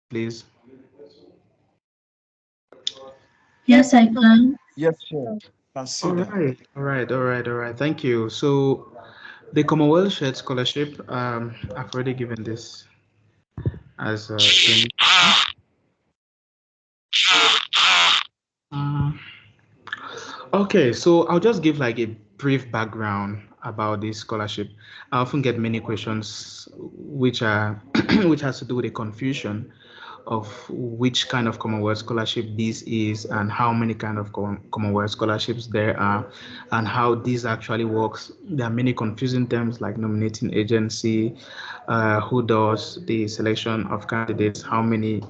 please? Yes, I can. Yes, sure. Can see All that. right, all right, all right, all right. Thank you. So the Commonwealth Shared Scholarship, I've already given this as in. Uh, okay, so I'll just give like a brief background about this scholarship. I often get many questions which are which has to do with the confusion of which kind of Commonwealth scholarship this is and how many kind of Commonwealth scholarships there are and how this actually works. There are many confusing terms like nominating agency, who does the selection of candidates, how many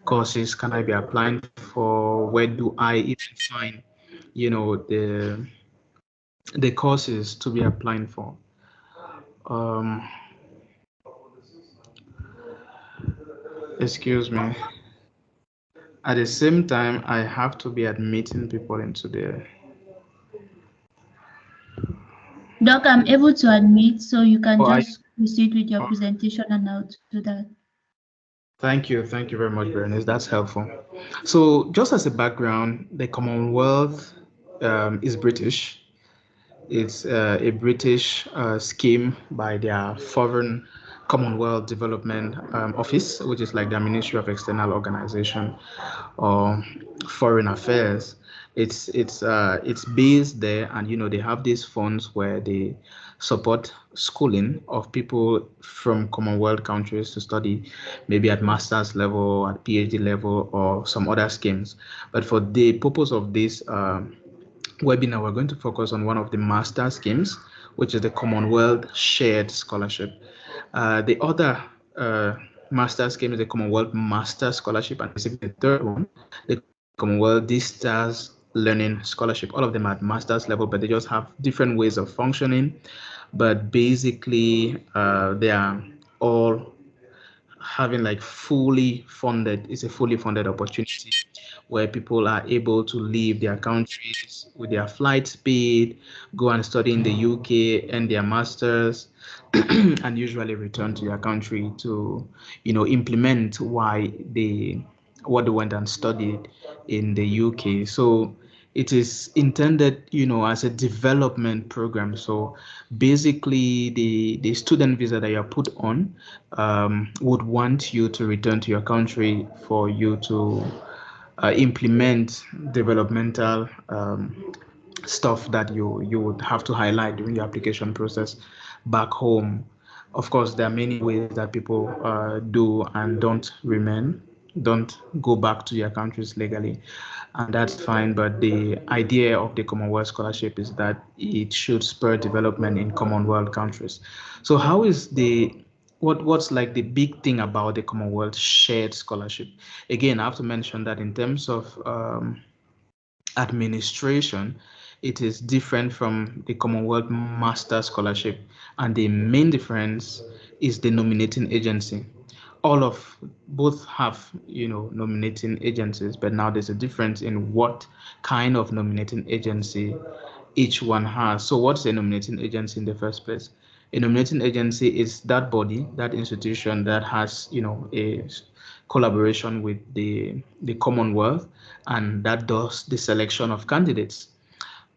courses can I be applying for, where do I even find, the courses to be applying for. Um, excuse me. At the same time, I have to be admitting people into the. Doc, I'm able to admit, so you can Oh, just proceed with your oh, presentation and I'll do that. thank you very much, Bernice. That's helpful. So, just as a background, the Commonwealth is British. It's a British scheme by their Foreign Commonwealth Development Office, which is like their Ministry of External Organization or Foreign Affairs. It's based there, and they have these funds where they support schooling of people from Commonwealth countries to study, maybe at master's level, at PhD level, or some other schemes. But for the purpose of this webinar, we're going to focus on one of the master schemes, which is the Commonwealth Shared Scholarship. The other master scheme is the Commonwealth Master Scholarship, and basically the third one, the Commonwealth Distance Learning Scholarship. All of them are at master's level, but they just have different ways of functioning. But basically, they are all having like fully funded, it's a fully funded opportunity where people are able to leave their countries with their flight paid, go and study in the UK and their masters, and usually return to their country to implement what they went and studied in the UK. So it is intended, as a development program. So basically, the student visa that you're put on would want you to return to your country for you to implement developmental stuff that you would have to highlight during your application process back home. Of course, there are many ways that people do and don't go back to their countries legally, and that's fine. But the idea of the Commonwealth Scholarship is that it should spur development in Commonwealth countries. So, how is what's like the big thing about the Commonwealth Shared Scholarship? Again, I have to mention that in terms of administration, it is different from the Commonwealth Master Scholarship, and the main difference is the nominating agency. All of both have nominating agencies, but now there's a difference in what kind of nominating agency each one has. So what's a nominating agency in the first place? A nominating agency is that body, that institution that has a collaboration with the Commonwealth, and that does the selection of candidates.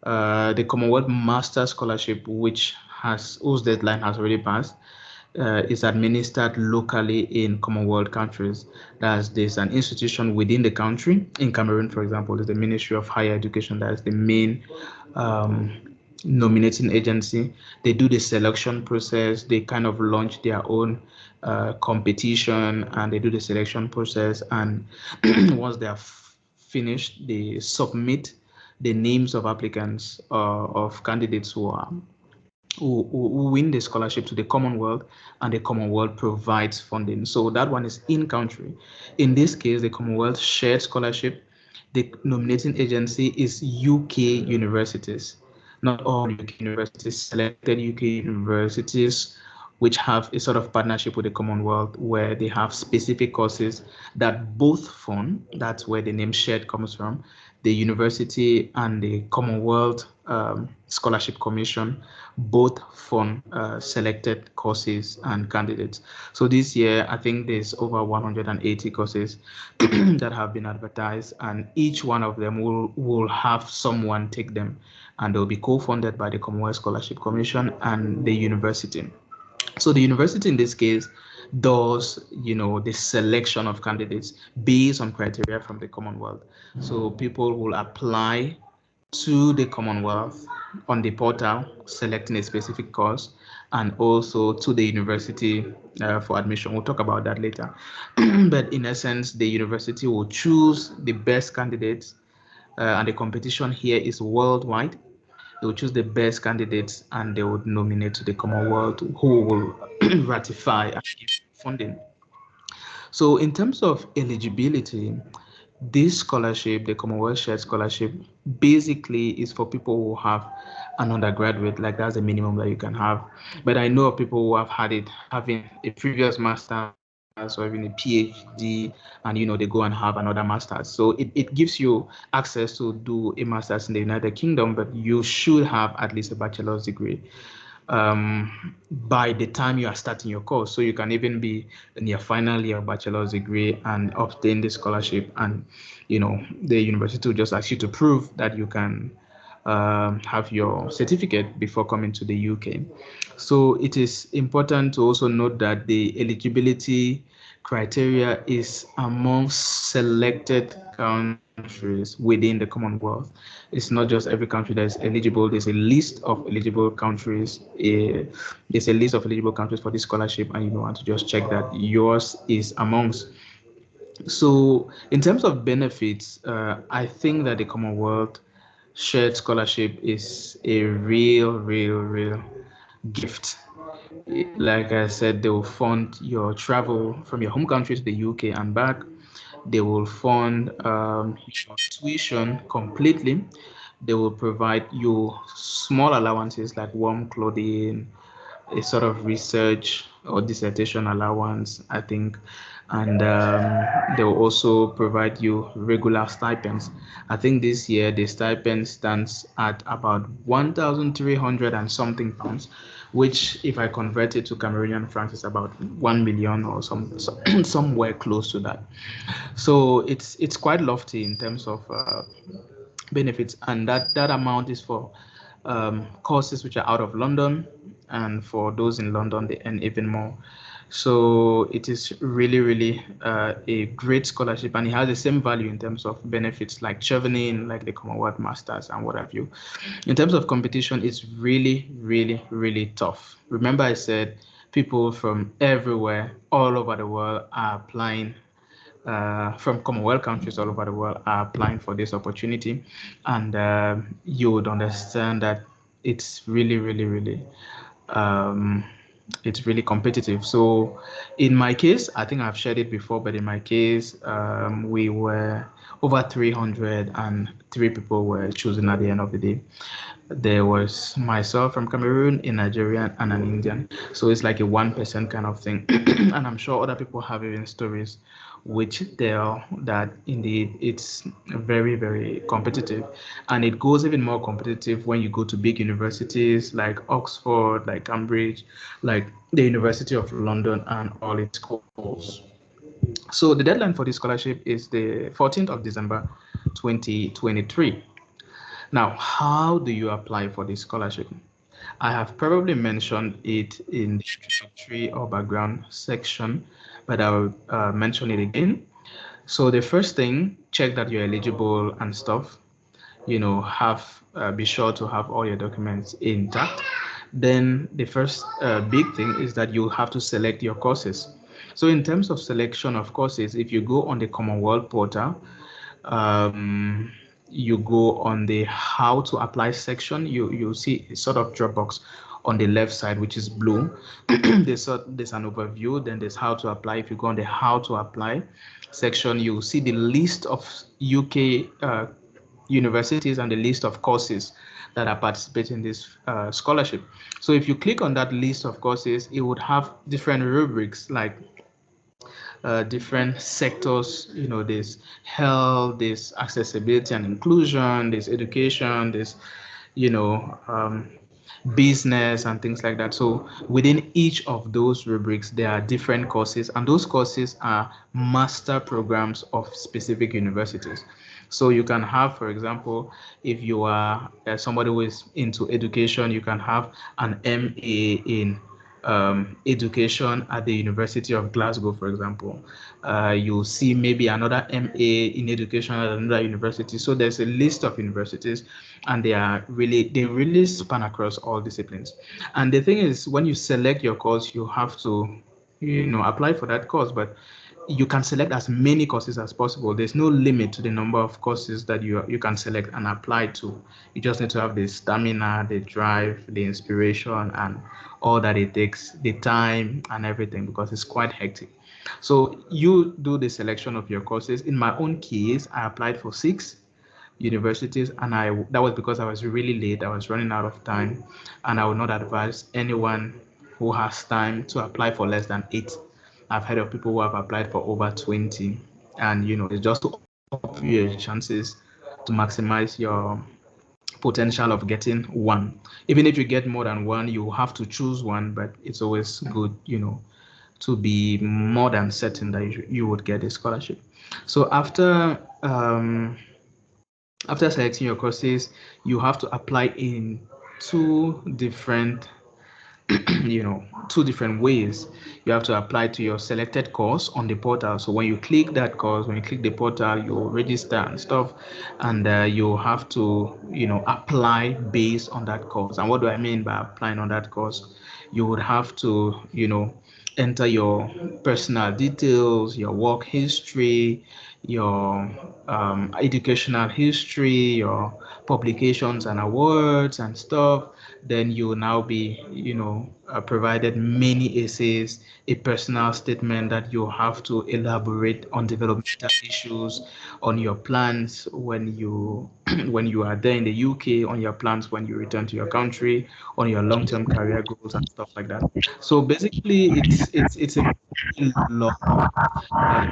The Commonwealth Master Scholarship, whose deadline has already passed, is administered locally in Commonwealth countries. There's an institution within the country. In Cameroon, for example, there's the Ministry of Higher Education. That is the main um, nominating agency. They do the selection process. They kind of launch their own competition, and they do the selection process. And once they are finished, they submit the names of applicants, of candidates who win the scholarship to the Commonwealth, and the Commonwealth provides funding. So that one is in country. In this case, the Commonwealth Shared Scholarship, the nominating agency is UK universities. Not all UK universities, selected UK universities, which have a sort of partnership with the Commonwealth, where they have specific courses that both fund. That's where the name shared comes from. the university and the Commonwealth Scholarship Commission both fund selected courses and candidates. So this year, I think there's over 180 courses that have been advertised, and each one of them will have someone take them, and they'll be co-funded by the Commonwealth Scholarship Commission and the university. So the university in this case does, the selection of candidates based on criteria from the Commonwealth. So people will apply to the Commonwealth on the portal, selecting a specific course, and also to the university for admission. We'll talk about that later. But in essence, the university will choose the best candidates, and the competition here is worldwide. They will choose the best candidates and they would nominate to the Commonwealth, who will ratify and give funding. So, in terms of eligibility, this scholarship, the Commonwealth Shared Scholarship, basically is for people who have an undergraduate, like that's the minimum that you can have. But I know of people who have had it, having a previous master's or even a PhD, and they go and have another master's. So it gives you access to do a master's in the United Kingdom, but you should have at least a bachelor's degree by the time you are starting your course. So you can even be in your final year of bachelor's degree and obtain the scholarship, and the university will just ask you to prove that you can have your certificate before coming to the UK. So it is important to also note that the eligibility criteria is among selected countries within the Commonwealth. It's not just every country that is eligible. There's a list of eligible countries. There's a list of eligible countries for this scholarship, and you want to just check that yours is amongst. So, in terms of benefits, I think that the Commonwealth Shared Scholarship is a real gift. Like I said, they will fund your travel from your home country to the UK and back. They will fund your tuition completely. They will provide you small allowances like warm clothing, a sort of research or dissertation allowance, I think, and they will also provide you regular stipends. I think this year the stipend stands at about 1,300 and something pounds, which, if I convert it to Cameroonian francs, is about 1 million or somewhere close to that. So it's quite lofty in terms of benefits, and that amount is for courses which are out of London, and for those in London, they earn even more. So it is really a great scholarship, and it has the same value in terms of benefits like chevening, like the Commonwealth Masters and what have you. In terms of competition, it's really tough. Remember, I said people from everywhere, all over the world, are applying, from Commonwealth countries all over the world are applying for this opportunity, and you would understand that it's um, it's really competitive. So, in my case, I think I've shared it before, but in my case, we were over 303 people were chosen at the end of the day. There was myself from Cameroon, a Nigerian, and an Indian. So it's like a 1% kind of thing. And I'm sure other people have even stories which tell that indeed it's very competitive. And it goes even more competitive when you go to big universities like Oxford, like Cambridge, like the University of London, and all its schools. So the deadline for this scholarship is the 14th of December 2023. Now, how do you apply for this scholarship? I have probably mentioned it in the introductory or background section, but I'll mention it again. So the first thing, check that you're eligible and stuff. Have be sure to have all your documents intact. Then the first big thing is that you have to select your courses. So in terms of selection of courses, if you go on the Commonwealth portal, um, you go on the how to apply section, you see a sort of drop box on the left side, which is blue. there's an overview, then there's how to apply. If you go on the how to apply section, you see the list of UK universities and the list of courses that are participating in this scholarship. So if you click on that list of courses, it would have different rubrics like different sectors. There's health, there's accessibility and inclusion, there's education, there's you know um, business and things like that. So within each of those rubrics, there are different courses, and those courses are master programs of specific universities. So you can have, for example, if you are somebody who is into education, you can have an MA in education at the University of Glasgow, for example. You'll see maybe another MA in education at another university. So there's a list of universities, and they really span across all disciplines. And the thing is, when you select your course, you have to, apply for that course, but you can select as many courses as possible. There's no limit to the number of courses that you can select and apply to. You just need to have the stamina, the drive, the inspiration, and all that it takes, the time and everything, because it's quite hectic. So you do the selection of your courses. In my own case, I applied for 6 universities, and I that was because I was really late. I was running out of time, and I would not advise anyone who has time to apply for less than 8. I've heard of people who have applied for over 20, and it's just to up your chances to maximize your potential of getting one. Even if you get more than one, you have to choose one, but it's always good, to be more than certain that you would get a scholarship. So after selecting your courses, you have to apply in two different two different ways. You have to apply to your selected course on the portal. So when you click that course, when you click the portal, you register and stuff, and you have to apply based on that course. And what do I mean by applying on that course? You would have to enter your personal details, your work history, your educational history, your publications and awards and stuff. Then you will now be, provided many essays, a personal statement that you have to elaborate on developmental issues, on your plans when you when you are there in the UK, on your plans when you return to your country, on your long-term career goals and stuff like that. So basically, it's a very long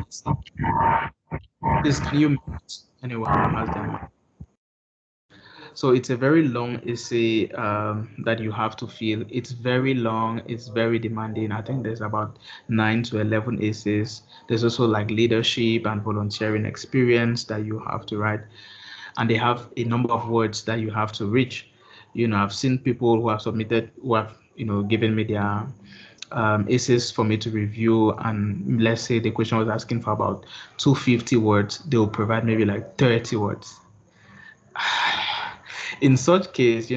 essay. Please, can you mute anyone who has their mic? So it's a very long essay that you have to fill. It's very long, it's very demanding. I think there's about 9 to 11 essays. There's also like leadership and volunteering experience that you have to write. And they have a number of words that you have to reach. I've seen people who have submitted, who have, given me their essays for me to review. And let's say the question was asking for about 250 words, they'll provide maybe like 30 words. In such case,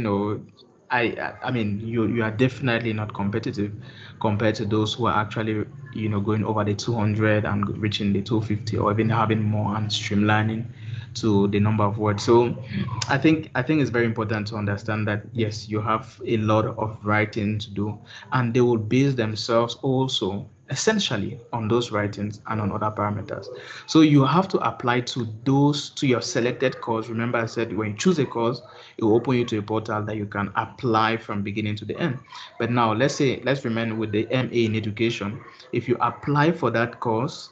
I mean, you are definitely not competitive compared to those who are actually, going over the 200 and reaching the 250, or even having more and streamlining to the number of words. So I think it's very important to understand that yes, you have a lot of writing to do, and they will base themselves also essentially on those writings and on other parameters. So you have to apply to your selected course. Remember, I said when you choose a course, it will open you to a portal that you can apply from beginning to the end. But now let's remain with the MA in education. If you apply for that course,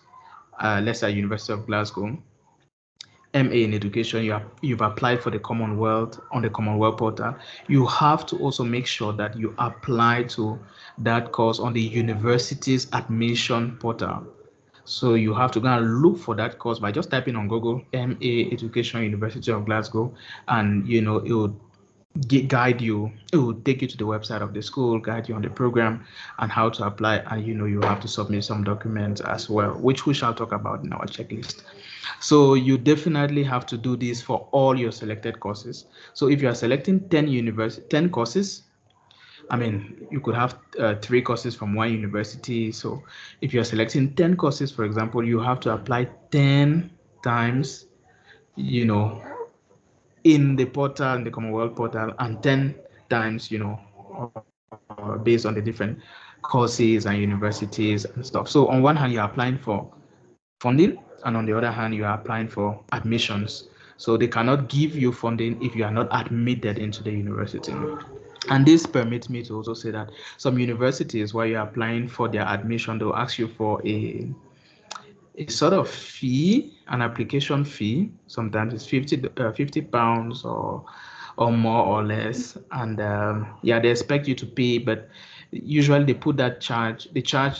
let's say University of Glasgow, MA in education, you've applied for the Commonwealth on the Commonwealth portal. You have to also make sure that you apply to that course on the university's admission portal. So you have to go and look for that course by just typing on Google MA Education University of Glasgow, and it will guide you. It will take you to the website of the school, guide you on the program and how to apply, and you have to submit some documents as well, which we shall talk about in our checklist. So you definitely have to do this for all your selected courses. So if you are selecting 10 courses, I mean, you could have 3 courses from one university. So if you're selecting 10 courses, for example, you have to apply 10 times, you know, in the portal, in the Commonwealth portal, and 10 times, based on the different courses and universities and stuff. So on one hand, you're applying for funding, and on the other hand, you are applying for admissions. So they cannot give you funding if you are not admitted into the university. And this permits me to also say that some universities, while you're applying for their admission, they'll ask you for a sort of fee, an application fee. Sometimes it's 50 pounds or more or less. And yeah, they expect you to pay, but usually they put they charge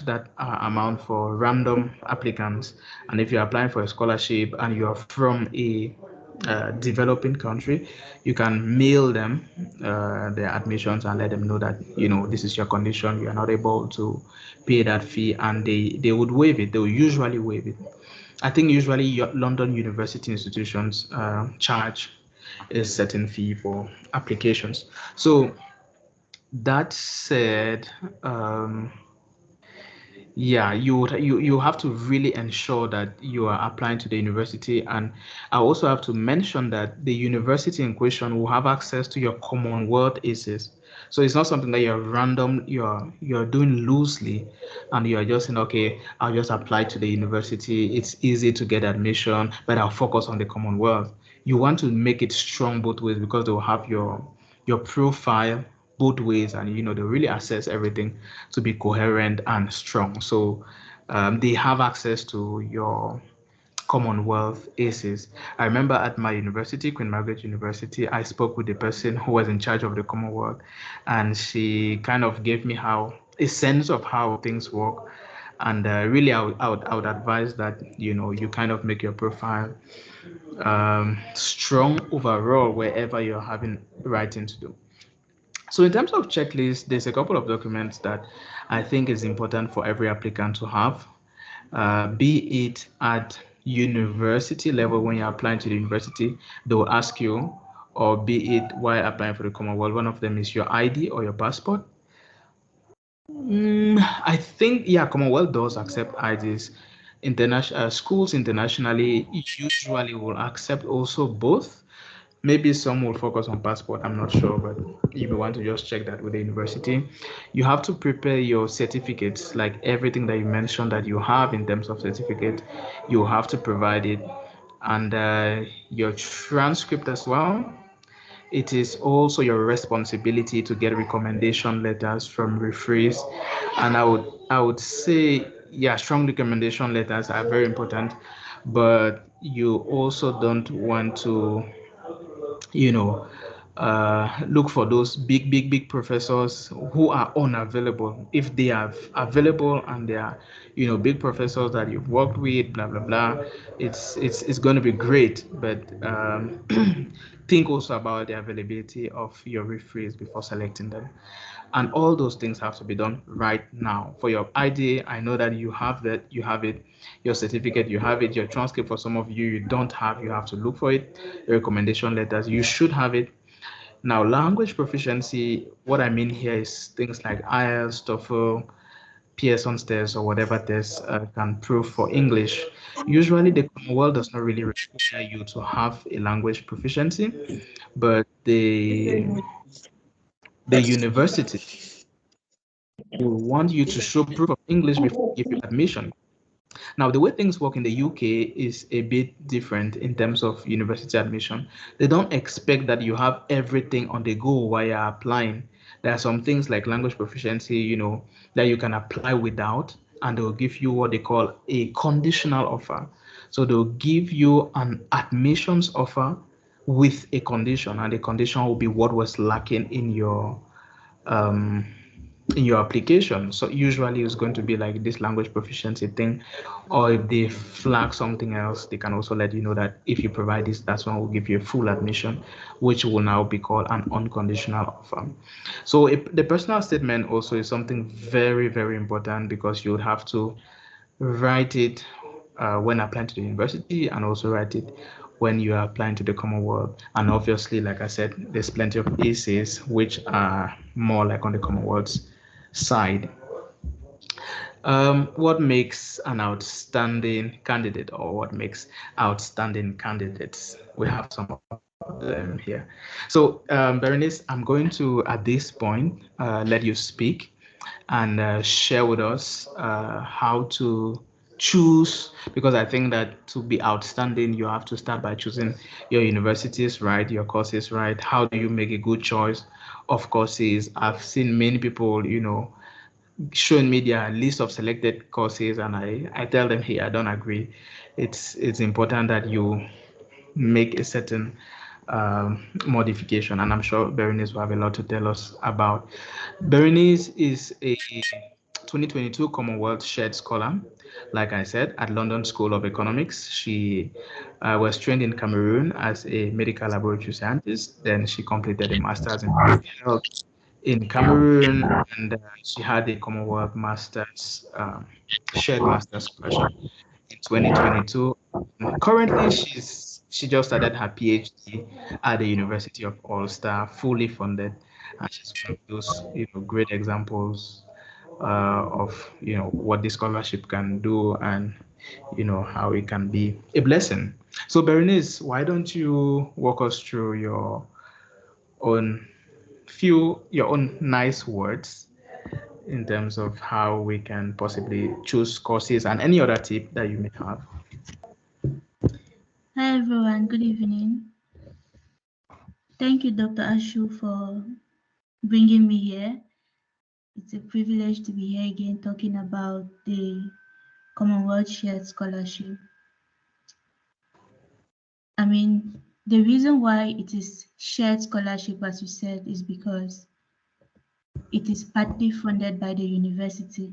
that amount for random applicants. And if you're applying for a scholarship and you're from a developing country, you can mail them their admissions and let them know that, this is your condition, you are not able to pay that fee, and they would waive it. They will usually waive it. I think usually London university institutions charge a certain fee for applications. So that said, yeah, you have to really ensure that you are applying to the university, and I also have to mention that the university in question will have access to your Commonwealth ACEs. So it's not something that you're doing loosely, and you're just saying, okay, I'll just apply to the university. It's easy to get admission, but I'll focus on the Commonwealth. You want to make it strong both ways, because they'll have your profile both ways, and they really assess everything to be coherent and strong. So they have access to your Commonwealth ACEs. I remember at my university, Queen Margaret University, I spoke with the person who was in charge of the Commonwealth, and she kind of gave me a sense of how things work. And really, I would advise that you kind of make your profile strong overall wherever you're having writing to do. So in terms of checklist, there's a couple of documents that I think is important for every applicant to have, be it at university level when you're applying to the university, they will ask you, or be it while applying for the Commonwealth. One of them is your ID or your passport. I think, yeah, Commonwealth does accept IDs. International schools internationally usually will accept also both. Maybe some will focus on passport, I'm not sure, but if you want to just check that with the university, you have to prepare your certificates, like everything that you mentioned that you have in terms of certificate, you have to provide it, and your transcript as well. It is also your responsibility to get recommendation letters from referees, and I would say, yeah, strong recommendation letters are very important, but you also don't want to you know, look for those big professors who are unavailable. If they are available and they are, big professors that you've worked with, blah blah blah, it's going to be great. But think also about the availability of your referees before selecting them. And all those things have to be done right now. For your ID, I know that you have it, your certificate, you have it, your transcript. For some of you, you don't have, you have to look for it. Your recommendation letters, you should have it. Now, language proficiency, what I mean here is things like IELTS, TOEFL, Pearson's test, or whatever test can prove for English. Usually, the Commonwealth does not really require you to have a language proficiency, but the university will want you to show proof of English before they give you admission. Now, the way things work in the UK is a bit different in terms of university admission. They don't expect that you have everything on the go while you're applying. There are some things like language proficiency, that you can apply without, and they'll give you what they call a conditional offer. So they'll give you an admissions offer with a condition, and the condition will be what was lacking um, in your application. So usually it's going to be like this language proficiency thing, or if they flag something else, they can also let you know that if you provide this, that's when we'll give you a full admission, which will now be called an unconditional offer. So the personal statement also is something very, very important, because you would have to write it when applying to the university, and also write it when you are applying to the Commonwealth. And obviously, like I said, there's plenty of essays which are more like on the Commonwealth's side. What makes an outstanding candidate, or what makes outstanding candidates? We have some of them here. So, Berenice, I'm going to, at this point, let you speak and share with us how to choose, because I think that to be outstanding, you have to start by choosing your universities right, your courses right. How do you make a good choice of courses? I've seen many people, showing me their list of selected courses, and I tell them, hey, I don't agree. It's important that you make a certain modification, and I'm sure Berenice will have a lot to tell us about. Berenice is a 2022 Commonwealth Shared Scholar, like I said, at London School of Economics. She was trained in Cameroon as a medical laboratory scientist. Then she completed a master's in public health in Cameroon, and she had a Commonwealth Masters shared master's scholarship in 2022. Currently, she just started her PhD at the University of Ulster, fully funded, and she's one of those great examples of what the scholarship can do, and how it can be a blessing. So Berenice, why don't you walk us through own your own nice words in terms of how we can possibly choose courses and any other tip that you may have. Hi everyone, good evening. Thank you, Dr. Ashu, for bringing me here. It's a privilege to be here again talking about the Commonwealth Shared Scholarship. I mean, the reason why it is shared scholarship, as you said, is because it is partly funded by the university.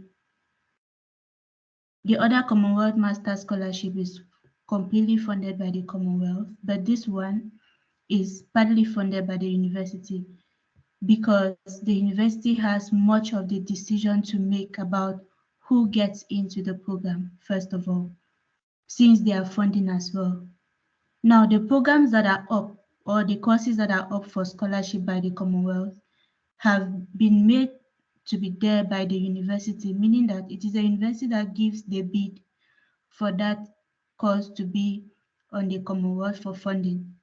The other Commonwealth Master Scholarship is completely funded by the Commonwealth, but this one is partly funded by the university because the university has much of the decision to make about who gets into the program, first of all, since they are funding as well. Now, the programs that are up or the courses that are up for scholarship by the Commonwealth have been made to be there by the university, meaning that it is the university that gives the bid for that course to be on the Commonwealth for funding.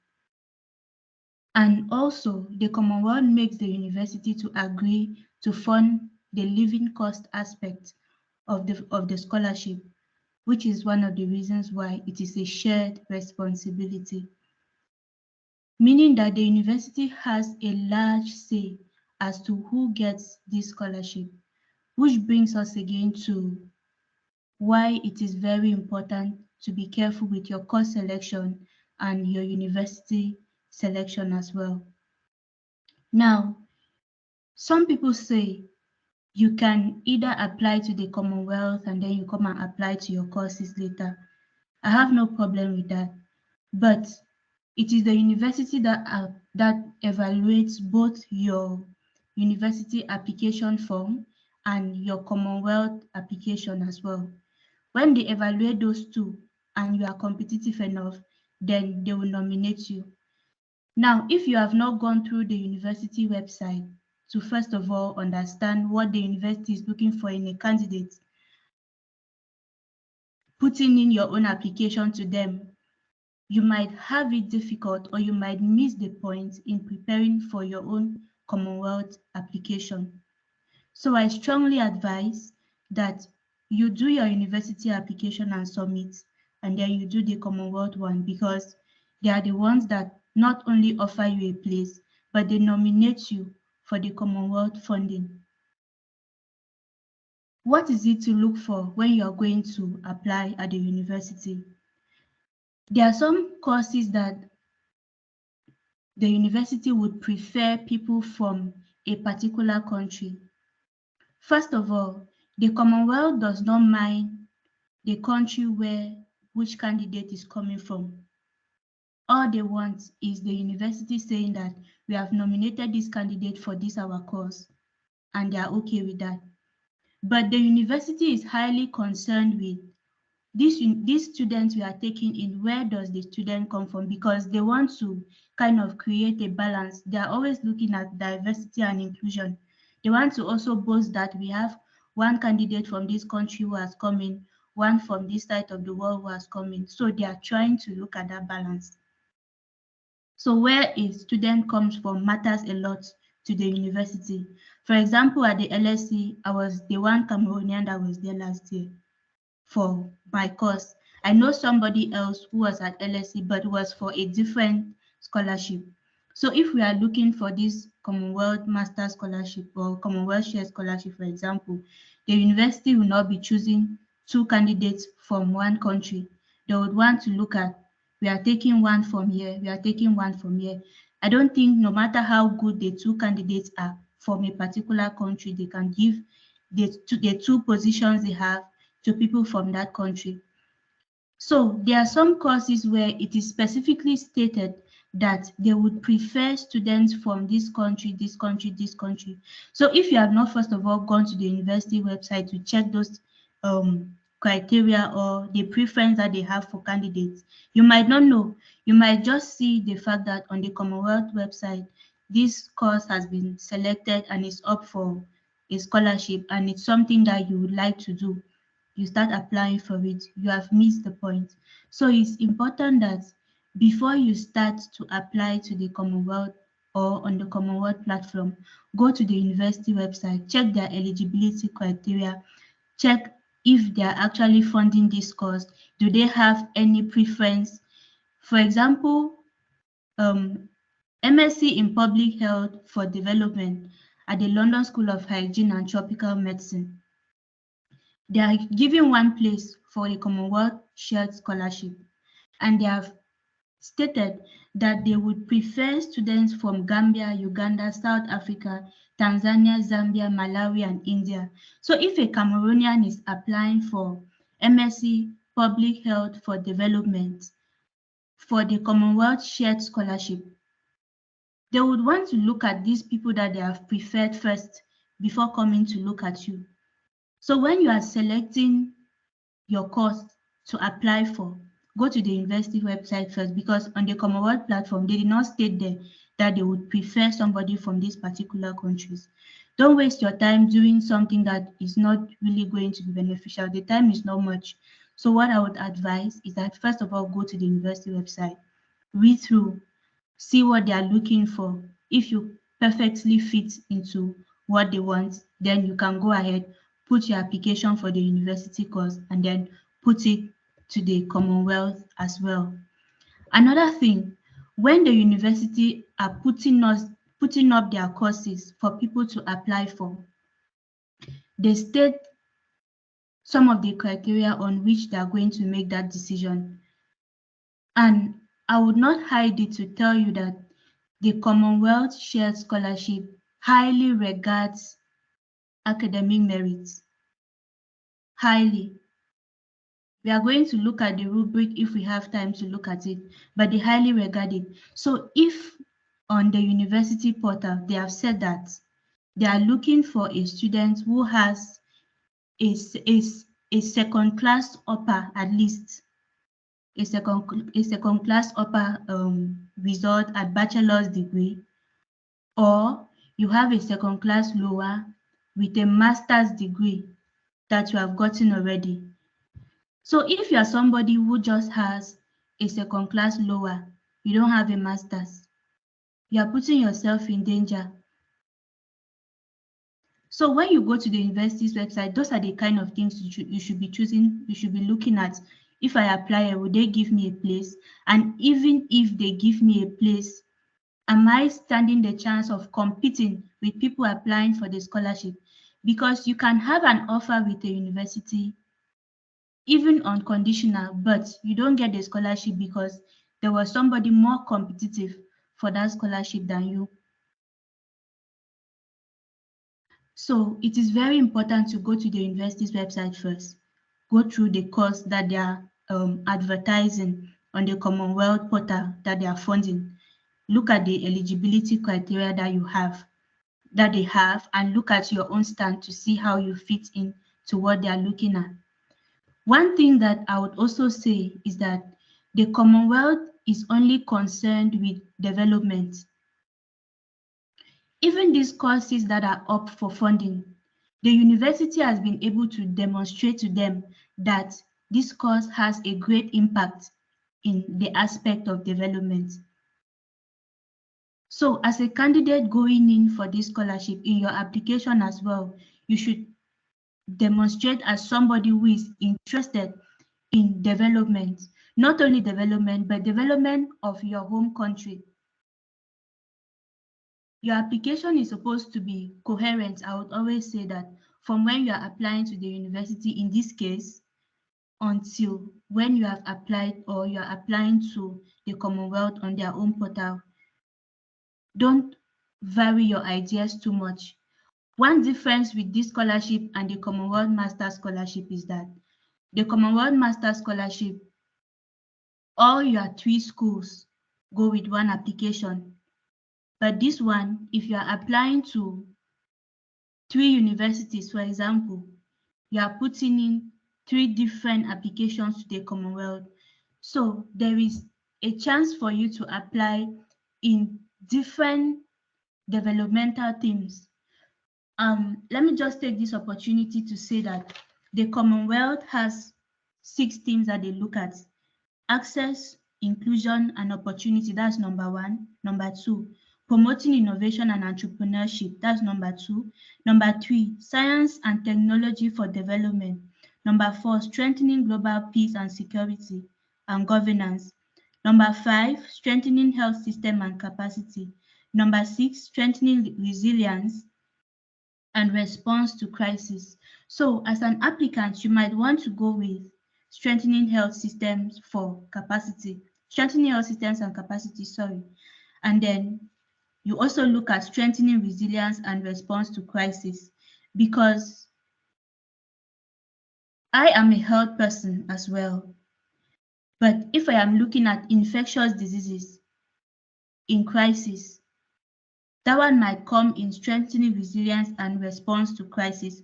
And also, the Commonwealth makes the university to agree to fund the living cost aspect of the scholarship, which is one of the reasons why it is a shared responsibility, meaning that the university has a large say as to who gets this scholarship, which brings us again to why it is very important to be careful with your course selection and your university selection as well. Now, some people say you can either apply to the Commonwealth and then you come and apply to your courses later. I have no problem with that. But it is the university that evaluates both your university application form and your Commonwealth application as well. When they evaluate those two and you are competitive enough, then they will nominate you. Now, if you have not gone through the university website to first of all understand what the university is looking for in a candidate, putting in your own application to them, you might have it difficult or you might miss the point in preparing for your own Commonwealth application. So I strongly advise that you do your university application and submit, and then you do the Commonwealth one because they are the ones that not only offer you a place, but they nominate you for the Commonwealth funding. What is it to look for when you are going to apply at the university? There are some courses that the university would prefer people from a particular country. First of all, the Commonwealth does not mind the country where which candidate is coming from. All they want is the university saying that we have nominated this candidate for this our course, and they are okay with that. But the university is highly concerned with these students we are taking in, where does the student come from? Because they want to kind of create a balance. They are always looking at diversity and inclusion. They want to also boast that we have one candidate from this country who has come in, one from this side of the world who has come in. So they are trying to look at that balance. So where a student comes from matters a lot to the university. For example, at the LSE, I was the one Cameroonian that was there last year for my course. I know somebody else who was at LSE but was for a different scholarship. So if we are looking for this Commonwealth Master Scholarship or Commonwealth Share Scholarship, for example, the university will not be choosing two candidates from one country. They would want to look at, we are taking one from here, we are taking one from here. I don't think no matter how good the two candidates are from a particular country, they can give the two positions they have to people from that country. So there are some courses where it is specifically stated that they would prefer students from this country, this country, this country. So if you have not first of all gone to the university website to check those criteria or the preference that they have for candidates, you might not know. You might just see the fact that on the Commonwealth website, this course has been selected and is up for a scholarship and it's something that you would like to do. You start applying for it, you have missed the point. So it's important that before you start to apply to the Commonwealth or on the Commonwealth platform, go to the university website, check their eligibility criteria, check if they are actually funding this course. Do they have any preference? For example, MSc in Public Health for Development at the London School of Hygiene and Tropical Medicine. They are giving one place for a Commonwealth shared scholarship, and they have stated that they would prefer students from Gambia, Uganda, South Africa, Tanzania, Zambia, Malawi, and India. So if a Cameroonian is applying for MSc Public Health for Development for the Commonwealth Shared Scholarship, they would want to look at these people that they have preferred first before coming to look at you. So when you are selecting your course to apply for, go to the university website first, because on the Commonwealth platform, they did not state there that they would prefer somebody from these particular countries. Don't waste your time doing something that is not really going to be beneficial. The time is not much. So what I would advise is that first of all, go to the university website, read through, see what they are looking for. If you perfectly fit into what they want, then you can go ahead, put your application for the university course, and then put it to the Commonwealth as well. Another thing, when the university are putting up their courses for people to apply for, they state some of the criteria on which they are going to make that decision. And I would not hide it to tell you that the Commonwealth Shared Scholarship highly regards academic merits. Highly. We are going to look at the rubric if we have time to look at it, but they highly regard it. So if on the university portal they have said that they are looking for a student who has a second class upper, at least a second class upper result at bachelor's degree, or you have a second class lower with a master's degree that you have gotten already. So if you are somebody who just has a second class lower, you don't have a master's, you are putting yourself in danger. So when you go to the university's website, those are the kind of things you should be choosing, you should be looking at. If I apply, will they give me a place? And even if they give me a place, am I standing the chance of competing with people applying for the scholarship? Because you can have an offer with a university, even unconditional, but you don't get the scholarship because there was somebody more competitive for that scholarship than you. So it is very important to go to the university's website first, go through the course that they are advertising on the Commonwealth portal that they are funding. Look at the eligibility criteria that they have, and look at your own stand to see how you fit in to what they are looking at. One thing that I would also say is that the Commonwealth is only concerned with development. Even these courses that are up for funding, the university has been able to demonstrate to them that this course has a great impact in the aspect of development. So as a candidate going in for this scholarship, in your application as well, you should demonstrate as somebody who is interested in development, not only development, but development of your home country. Your application is supposed to be coherent. I would always say that from when you are applying to the university, in this case, until when you have applied or you are applying to the Commonwealth on their own portal. Don't vary your ideas too much. One difference with this scholarship and the Commonwealth Master Scholarship is that the Commonwealth Master Scholarship, all your three schools go with one application. But this one, if you are applying to three universities, for example, you are putting in three different applications to the Commonwealth. So there is a chance for you to apply in different developmental themes. Let me just take this opportunity to say that the Commonwealth has 6 themes that they look at: access, inclusion, and opportunity. That's number one. Number two, promoting innovation and entrepreneurship. That's number two. Number three, science and technology for development. Number four, strengthening global peace and security and governance. Number five, strengthening health system and capacity. Number six, strengthening resilience and response to crisis. So as an applicant, you might want to go with strengthening health systems for capacity, strengthening health systems and capacity, sorry. And then you also look at strengthening resilience and response to crisis, because I am a health person as well. But if I am looking at infectious diseases in crisis, that one might come in strengthening resilience and response to crisis,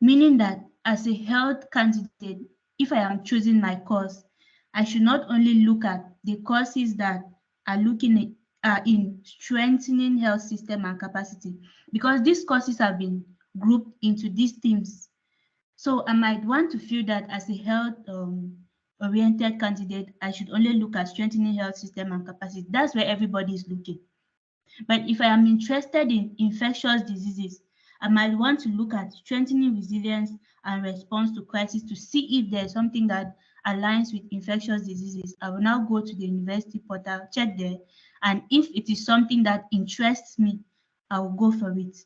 meaning that as a health candidate, if I am choosing my course, I should not only look at the courses that are looking at, are in strengthening health system and capacity, because these courses have been grouped into these themes. So I might want to feel that as a health oriented candidate, I should only look at strengthening health system and capacity. That's where everybody is looking. But if I am interested in infectious diseases, I might want to look at strengthening resilience and response to crisis to see if there's something that aligns with infectious diseases. I will now go to the university portal, check there, and if it is something that interests me, I will go for it.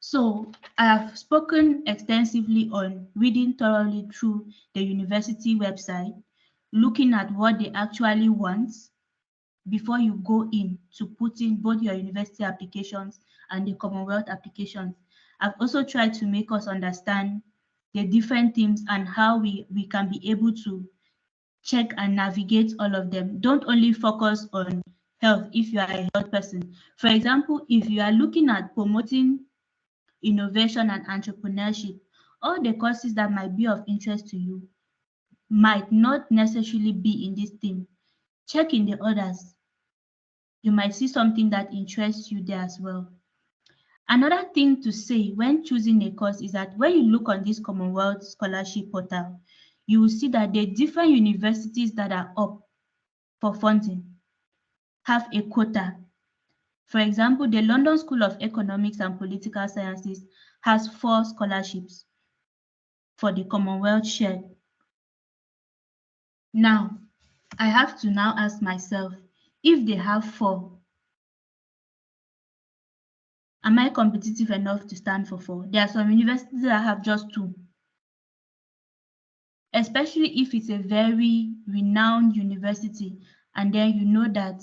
So I have spoken extensively on reading thoroughly through the university website, looking at what they actually want before you go in to put in both your university applications and the Commonwealth applications. I've also tried to make us understand the different themes and how we can be able to check and navigate all of them. Don't only focus on health if you are a health person. For example, if you are looking at promoting innovation and entrepreneurship, all the courses that might be of interest to you might not necessarily be in this theme. Check in the others. You might see something that interests you there as well. Another thing to say when choosing a course is that when you look on this Commonwealth scholarship portal, you will see that the different universities that are up for funding have a quota. For example, the London School of Economics and Political Sciences has 4 scholarships for the Commonwealth share. Now, I have to now ask myself, if they have 4, am I competitive enough to stand for 4? There are some universities that have just 2, especially if it's a very renowned university and then you know that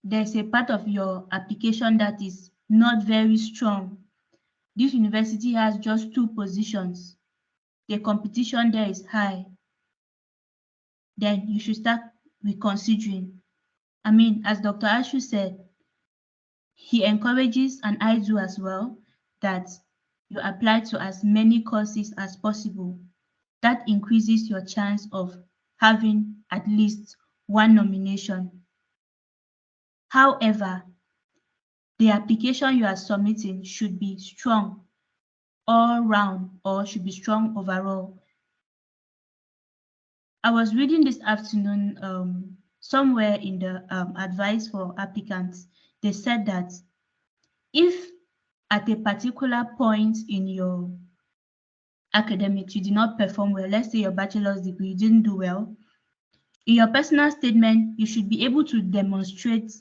there's a part of your application that is not very strong. This university has just 2 positions. The competition there is high. Then you should start reconsidering. I mean, as Dr. Ashu said, he encourages, and I do as well, that you apply to as many courses as possible. That increases your chance of having at least 1 nomination. However, the application you are submitting should be strong all round or should be strong overall. I was reading this afternoon somewhere in the advice for applicants, they said that if at a particular point in your academics you did not perform well, let's say your bachelor's degree, you didn't do well, in your personal statement, you should be able to demonstrate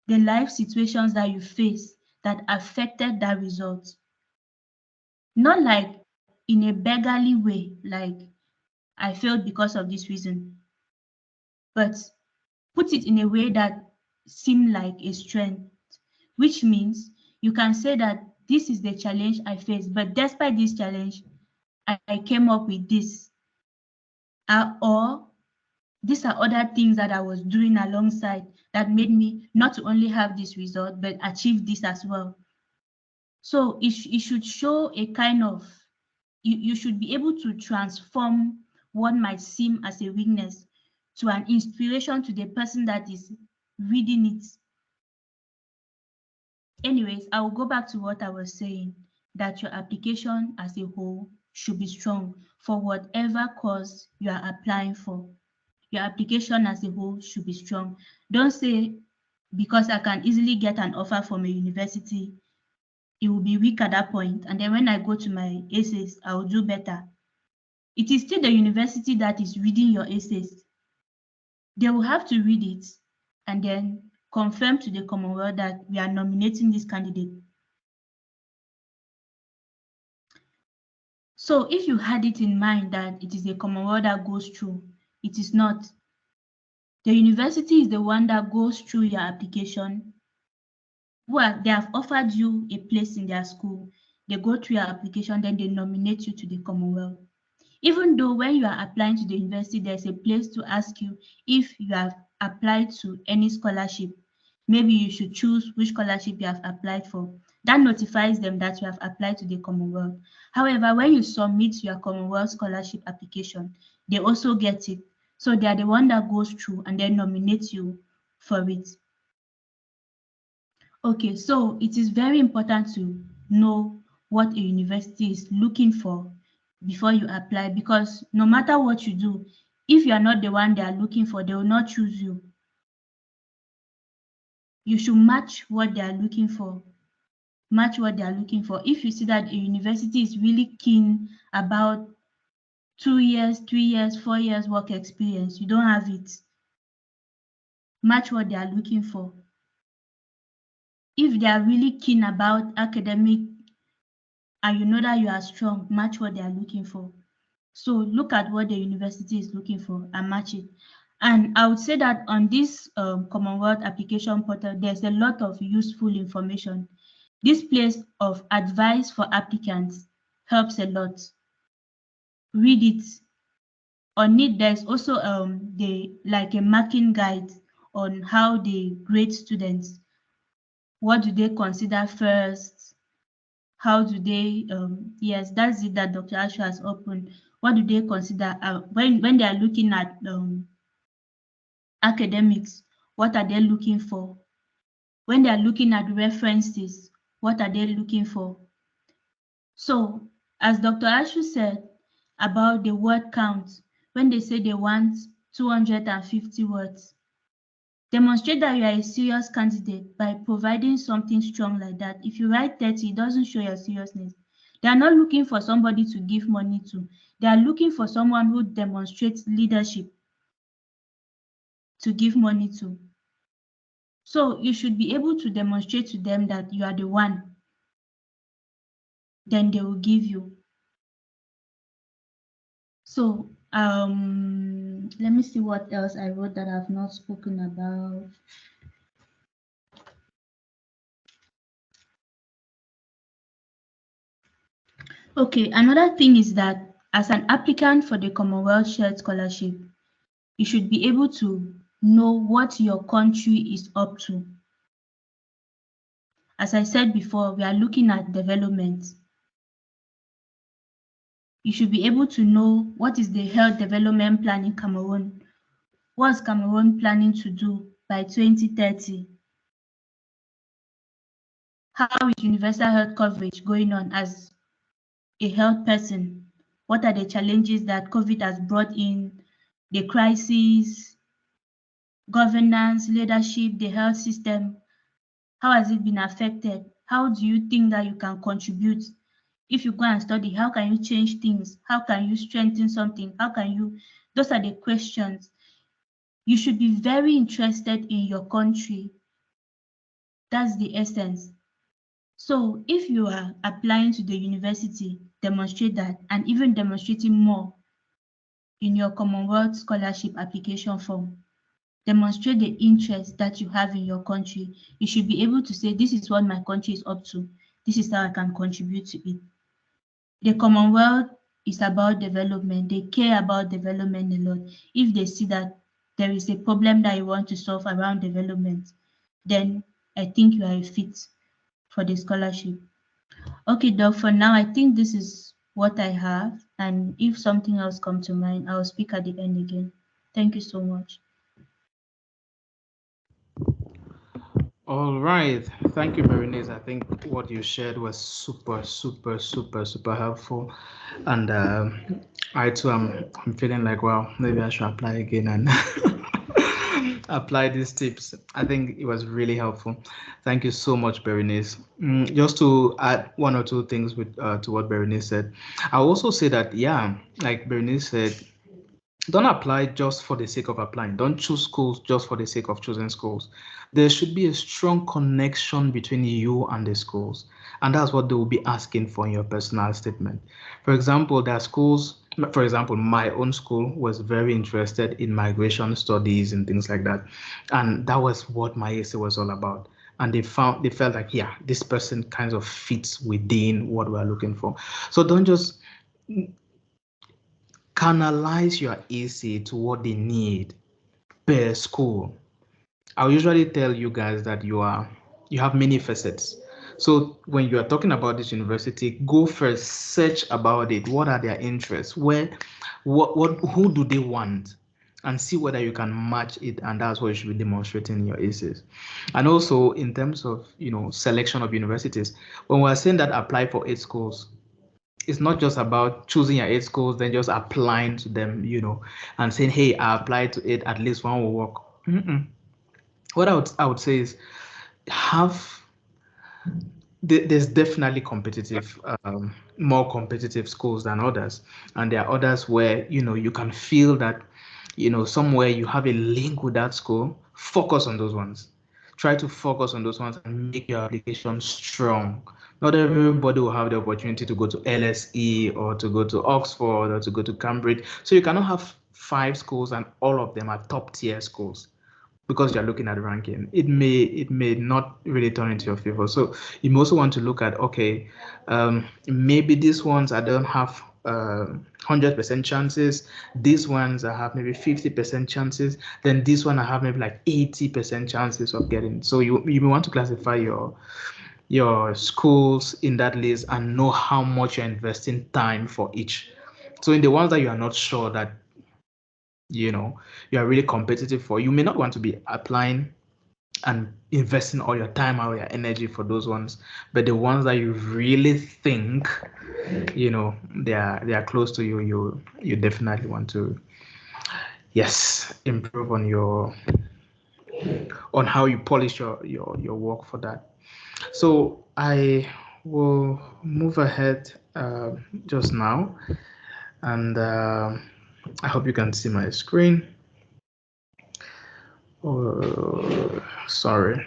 the life situations that you face that affected that result. Not like in a beggarly way, like I failed because of this reason, but put it in a way that seemed like a strength, which means you can say that this is the challenge I faced, but despite this challenge, I came up with this. Or these are other things that I was doing alongside that made me not to only have this result, but achieve this as well. So it should show a kind of, you should be able to transform what might seem as a weakness to an inspiration to the person that is reading it. Anyways, I will go back to what I was saying, that your application as a whole should be strong for whatever course you are applying for. Your application as a whole should be strong. Don't say, because I can easily get an offer from a university, it will be weak at that point, and then when I go to my essays, I will do better. It is still the university that is reading your essays. They will have to read it and then confirm to the Commonwealth that we are nominating this candidate. So if you had it in mind that it is a Commonwealth that goes through, it is not. The university is the one that goes through your application. Well, they have offered you a place in their school. They go through your application, then they nominate you to the Commonwealth. Even though when you are applying to the university, there's a place to ask you if you have applied to any scholarship. Maybe you should choose which scholarship you have applied for. That notifies them that you have applied to the Commonwealth. However, when you submit your Commonwealth scholarship application, they also get it. So they are the one that goes through and then nominate you for it. Okay, so it is very important to know what a university is looking for before you apply, because no matter what you do, if you are not the one they are looking for, they will not choose you. You should match what they are looking for. Match what they are looking for. If you see that a university is really keen about 2 years, 3 years, 4 years work experience, you don't have it. Match what they are looking for. If they are really keen about academic and you know that you are strong, match what they are looking for. So look at what the university is looking for and match it. And I would say that on this Commonwealth application portal, there's a lot of useful information. This place of advice for applicants helps a lot. Read it. On it, there's also like a marking guide on how they grade students. What do they consider first? How do they, yes, that's it that Dr. Ashu has opened. What do they consider when they are looking at academics? What are they looking for? When they are looking at references, what are they looking for? So, as Dr. Ashu said about the word count, when they say they want 250 words, demonstrate that you are a serious candidate by providing something strong like that. If you write 30, it doesn't show your seriousness. They are not looking for somebody to give money to. They are looking for someone who demonstrates leadership to give money to. So you should be able to demonstrate to them that you are the one. Then they will give you. So let me see what else I wrote that I've not spoken about. Okay, another thing is that as an applicant for the Commonwealth Shared Scholarship, you should be able to know what your country is up to. As I said before, we are looking at development. You should be able to know what is the health development plan in Cameroon. What's Cameroon planning to do by 2030? How is universal health coverage going on as a health person? What are the challenges that COVID has brought in? The crisis, governance, leadership, the health system. How has it been affected? How do you think that you can contribute? If you go and study, how can you change things? How can you strengthen something? How can you? Those are the questions. You should be very interested in your country That's the essence. So if you are applying to the university, demonstrate that, and even demonstrating more in your Commonwealth scholarship application form. Demonstrate the interest that you have in your country. You should be able to say, this is what my country is up to. This is how I can contribute to it. The Commonwealth is about development. They care about development a lot. If they see that there is a problem that you want to solve around development, then I think you are a fit for the scholarship. Okay, Doc, for now, I think this is what I have. And if something else comes to mind, I'll speak at the end again. Thank you so much. All right. Thank you, Berenice. I think what you shared was super, super, super, super helpful. And I too I'm feeling like, well, maybe I should apply again and apply these tips. I think it was really helpful. Thank you so much, Berenice. Just to add one or two things with to what Berenice said, I'll also say that, yeah, like Berenice said, don't apply just for the sake of applying. Don't choose schools just for the sake of choosing schools. There should be a strong connection between you and the schools. And that's what they will be asking for in your personal statement. For example, there are schools, for example, my own school was very interested in migration studies and things like that. And that was what my essay was all about. And they felt like, yeah, this person kind of fits within what we're looking for. So don't just canalize your essay to what they need per school. I'll usually tell you guys that you have many facets. So when you are talking about this university, go first, search about it. What are their interests? What who do they want? And see whether you can match it, and that's what you should be demonstrating in your essays. And also in terms of selection of universities, when we're saying that apply for 8 schools, it's not just about choosing your 8 schools, then just applying to them, and saying, hey, I applied to it, at least one will work. What I would say is have there's definitely competitive, more competitive schools than others, and there are others where you can feel that somewhere you have a link with that school. Focus on those ones. Try to focus on those ones and make your application strong. Not everybody will have the opportunity to go to LSE or to go to Oxford or to go to Cambridge. So you cannot have 5 schools and all of them are top tier schools because you're looking at the ranking. It may not really turn into your favor. So you also want to look at, okay, maybe these ones I don't have 100% chances. These ones I have maybe 50% chances. Then this one I have maybe like 80% chances of getting. So you may want to classify your schools in that list and know how much you're investing time for each. So in the ones that you are not sure that you are really competitive for, you may not want to be applying and investing all your time, all your energy for those ones. But the ones that you really think they are close to you, you definitely want to, yes, improve on how you polish your work for that. So I will move ahead just now, and I hope you can see my screen. Oh, sorry.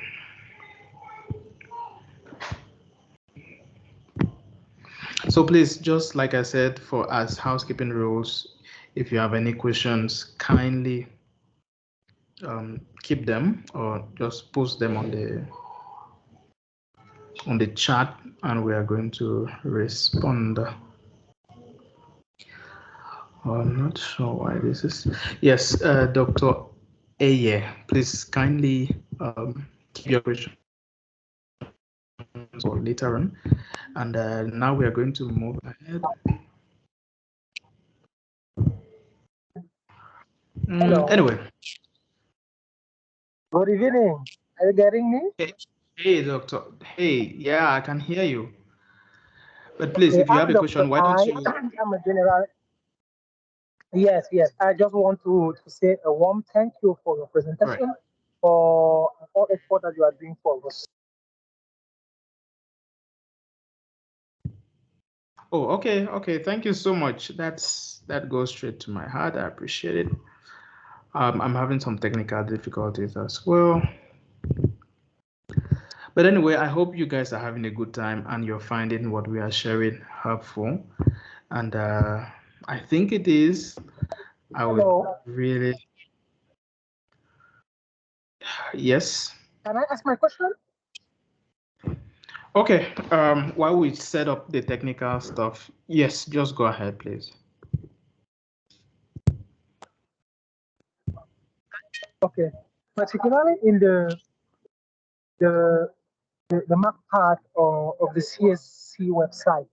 So please, just like I said, for as housekeeping rules, if you have any questions, kindly keep them or just post them on the chat, and we are going to respond. I'm not sure why this is. Yes, Dr. Aye, please kindly keep your questions for later on. And now we are going to move ahead. Hello. Anyway, Good evening. Are you getting me? hey, doctor. Hey, yeah, I can hear you. But please, Okay, if you have I'm a Dr. question, why don't I. you? I'm a general. Yes, yes. I just want to say a warm thank you for your All right. presentation, for all effort that you are doing for us. Oh, okay, okay. Thank you so much. That goes straight to my heart. I appreciate it. I'm having some technical difficulties as well, But anyway, I hope you guys are having a good time and you're finding what we are sharing helpful. And I think it is. I would Hello, really, yes. can I ask my question? Okay. While we set up the technical stuff, yes, just go ahead, please. Okay. Particularly in the the map part of the CSC website,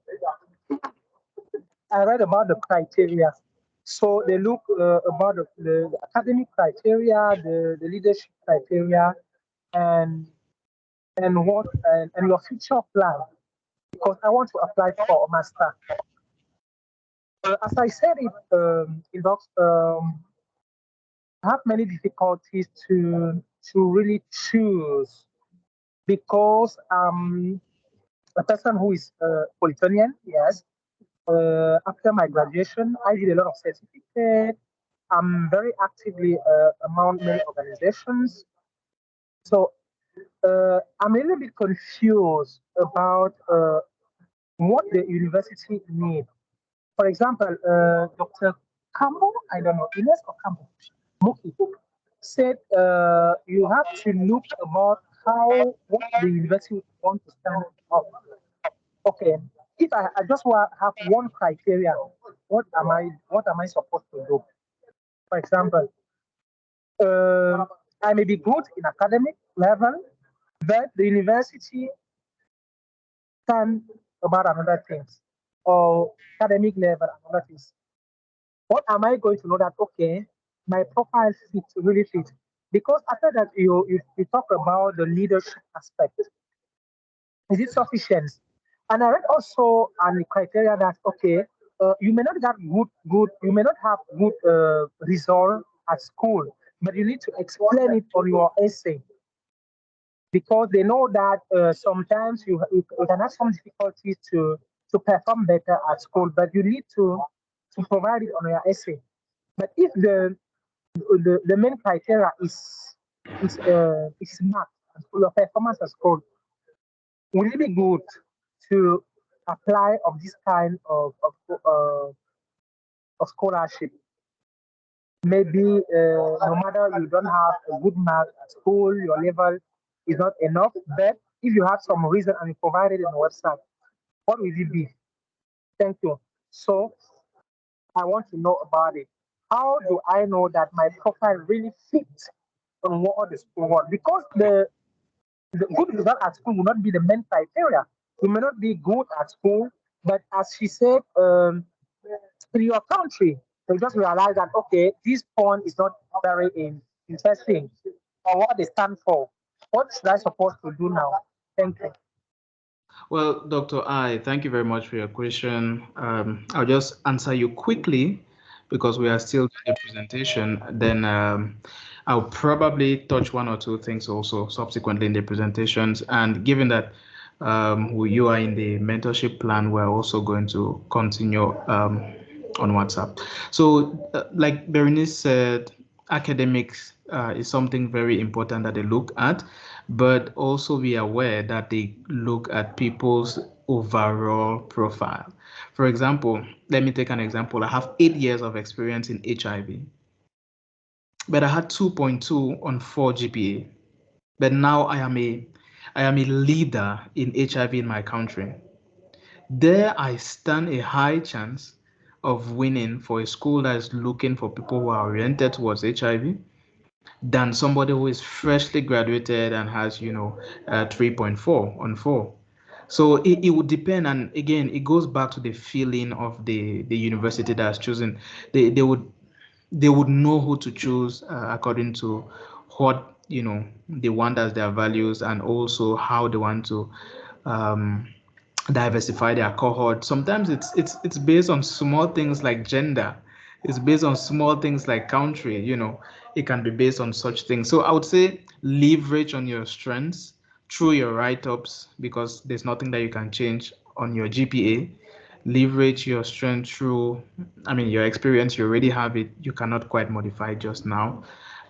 I read about the criteria. So they look about the academic criteria, the leadership criteria, and and your future plan. Because I want to apply for a master. As I said it in docs, I have many difficulties to really choose because a person who is Polytonian, yes. After my graduation, I did a lot of certificate. I'm very actively among many organizations. So I'm a little bit confused about what the university need. For example, Dr. Campbell, I don't know, Ines or Campbell, Muki, said you have to look about how what the university want to stand up. Okay, if I just want have one criteria, what am I supposed to do? For example, I may be good in academic level, but the university can about another things or academic level another things. What am I going to know that okay, my profile fits really fit? Because after that you talk about the leadership aspect. Is it sufficient? And I read also on the criteria that okay, you may not have you may not have good result at school, but you need to explain it on your essay because they know that sometimes you can have some difficulties to perform better at school, but you need to provide it on your essay. But if the main criteria is marked at school, your performance at school, will it be good to apply of this kind of scholarship? Maybe no matter you don't have a good mark at school, your level is not enough. But if you have some reason and you provide it in the website, what will it be? Thank you. So I want to know about it. How do I know that my profile really fits on what the school want? Because the good result at school will not be the main criteria. You may not be good at school, but as she said, in your country, they just realize that okay, this point is not very interesting or what they stand for. What should I supposed to do now? Thank you. Well, Dr. I, thank you very much for your question. I'll just answer you quickly because we are still doing the presentation. Then I'll probably touch one or two things also subsequently in the presentations. And given that you are in the mentorship plan, we're also going to continue on WhatsApp. So, like Berenice said, academics is something very important that they look at, but also be aware that they look at people's overall profile. For example, let me take an example. I have 8 years of experience in HIV, but I had 2.2 on 4 GPA. But now I am a leader in HIV in my country. There I stand a high chance of winning for a school that is looking for people who are oriented towards HIV than somebody who is freshly graduated and has 3.4 on 4. So it would depend, and again it goes back to the feeling of the university that's choosing. They would know who to choose according to what they want as their values, and also how they want to um, diversify their cohort. Sometimes it's based on small things like gender. It's based on small things like country. It can be based on such things. So I would say leverage on your strengths through your write-ups, because there's nothing that you can change on your GPA. Leverage your strength through, I mean, your experience. You already have it. You cannot quite modify it just now.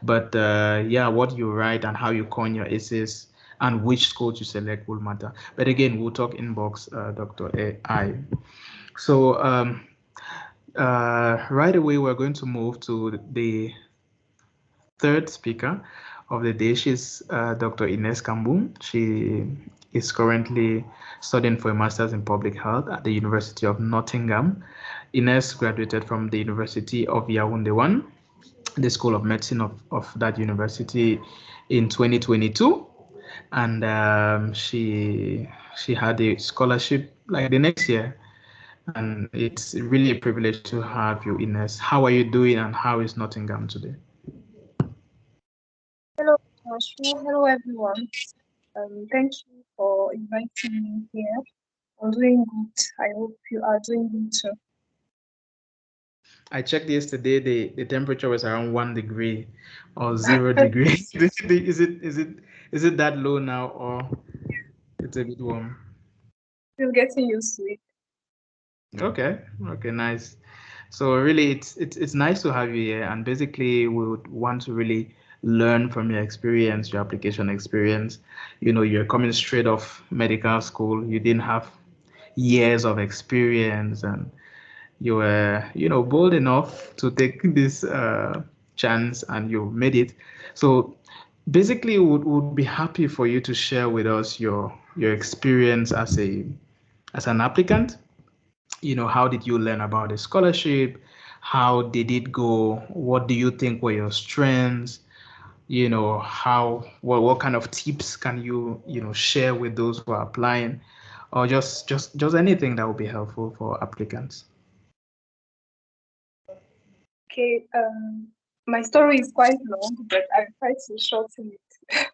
But yeah, what you write and how you coin your essays and which school to select will matter. But again, we'll talk inbox, Dr. AI. So right away, we're going to move to the third speaker of the day. She's Dr. Ines Kambum. She is currently studying for a master's in public health at the University of Nottingham. Ines graduated from the University of Yaoundé 1, the School of Medicine of that university, in 2022. And she had a scholarship like the next year. And it's really a privilege to have you, Ines. How are you doing and how is Nottingham today? Hello, Ashu. Hello, everyone. Thank you for inviting me here. I'm doing good. I hope you are doing good too. I checked yesterday, the temperature was around 1 degree or 0 degree. Is it that low now or it's a bit warm? Still getting used to it. Okay, nice. So really, it's nice to have you here, and basically, we would want to really learn from your experience, your application experience. You know, you're coming straight off medical school. You didn't have years of experience, and you were, bold enough to take this chance, and you made it. So basically, would be happy for you to share with us your experience as an applicant. How did you learn about the scholarship? How did it go? What do you think were your strengths? How what kind of tips can you share with those who are applying, or just anything that would be helpful for applicants? Okay, my story is quite long, but I'll try to shorten it.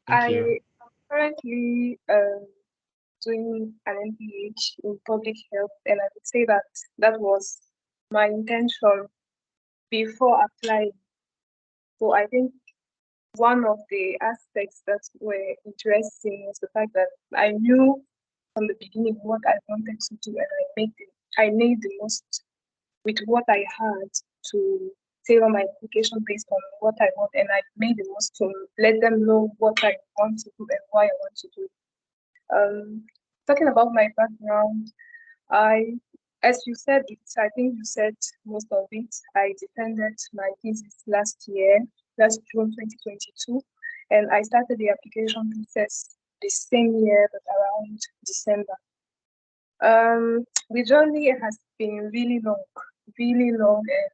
Thank you. I am currently doing an MPH in public health, and I would say that that was my intention before applying. So I think one of the aspects that were interesting was the fact that I knew from the beginning what I wanted to do, and I made the most with what I had to tailor my application based on what I want, and I made the most to let them know what I want to do and why I want to do it. Talking about my background, I, as you said it, I think you said most of it. I defended my thesis last June 2022, and I started the application process the same year, but around December. The journey has been really long and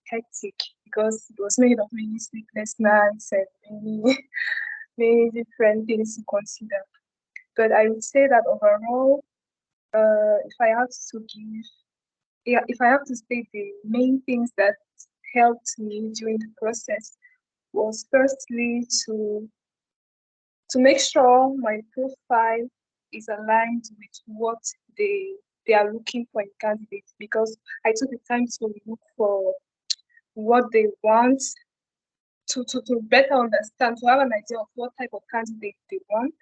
hectic because it was made of many sleepless nights and many, many different things to consider. But I would say that overall, if I have to if I have to state the main things that helped me during the process was firstly to make sure my profile is aligned with what they are looking for in candidates, because I took the time to look for what they want, to better understand, to have an idea of what type of candidate they want.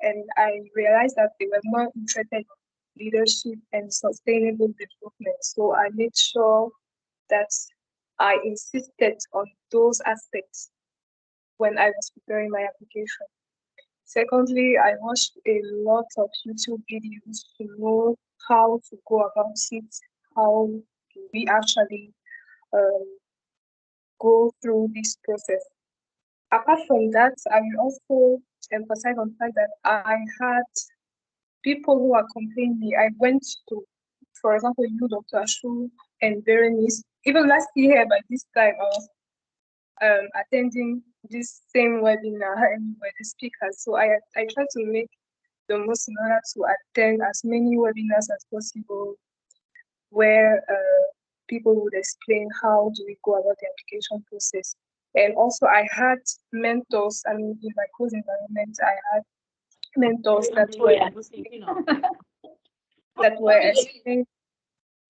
And I realized that they were more interested in leadership and sustainable development. So I made sure that I insisted on those aspects when I was preparing my application. Secondly, I watched a lot of YouTube videos to know how to go about it, how do we actually go through this process. Apart from that, I will also emphasize on the fact that I had people who accompanied me. I went to, for example, you, Dr. Ashu, and Berenice. Even last year by this time, I was attending this same webinar and were the speakers. So I try to make the most in order to attend as many webinars as possible where people would explain how do we go about the application process. And also I had mentors, I mean, in my course environment, I had mentors that were explaining.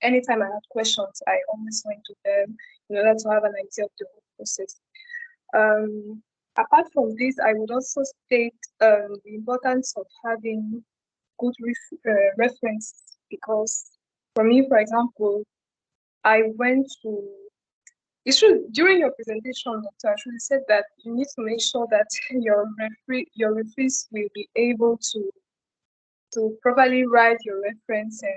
Anytime I had questions, I always went to them in order to have an idea of the whole process. Apart from this, I would also state the importance of having good reference, because for me, for example, I went to it's true. During your presentation, Dr. Ashley said that you need to make sure that your referees will be able to properly write your reference. And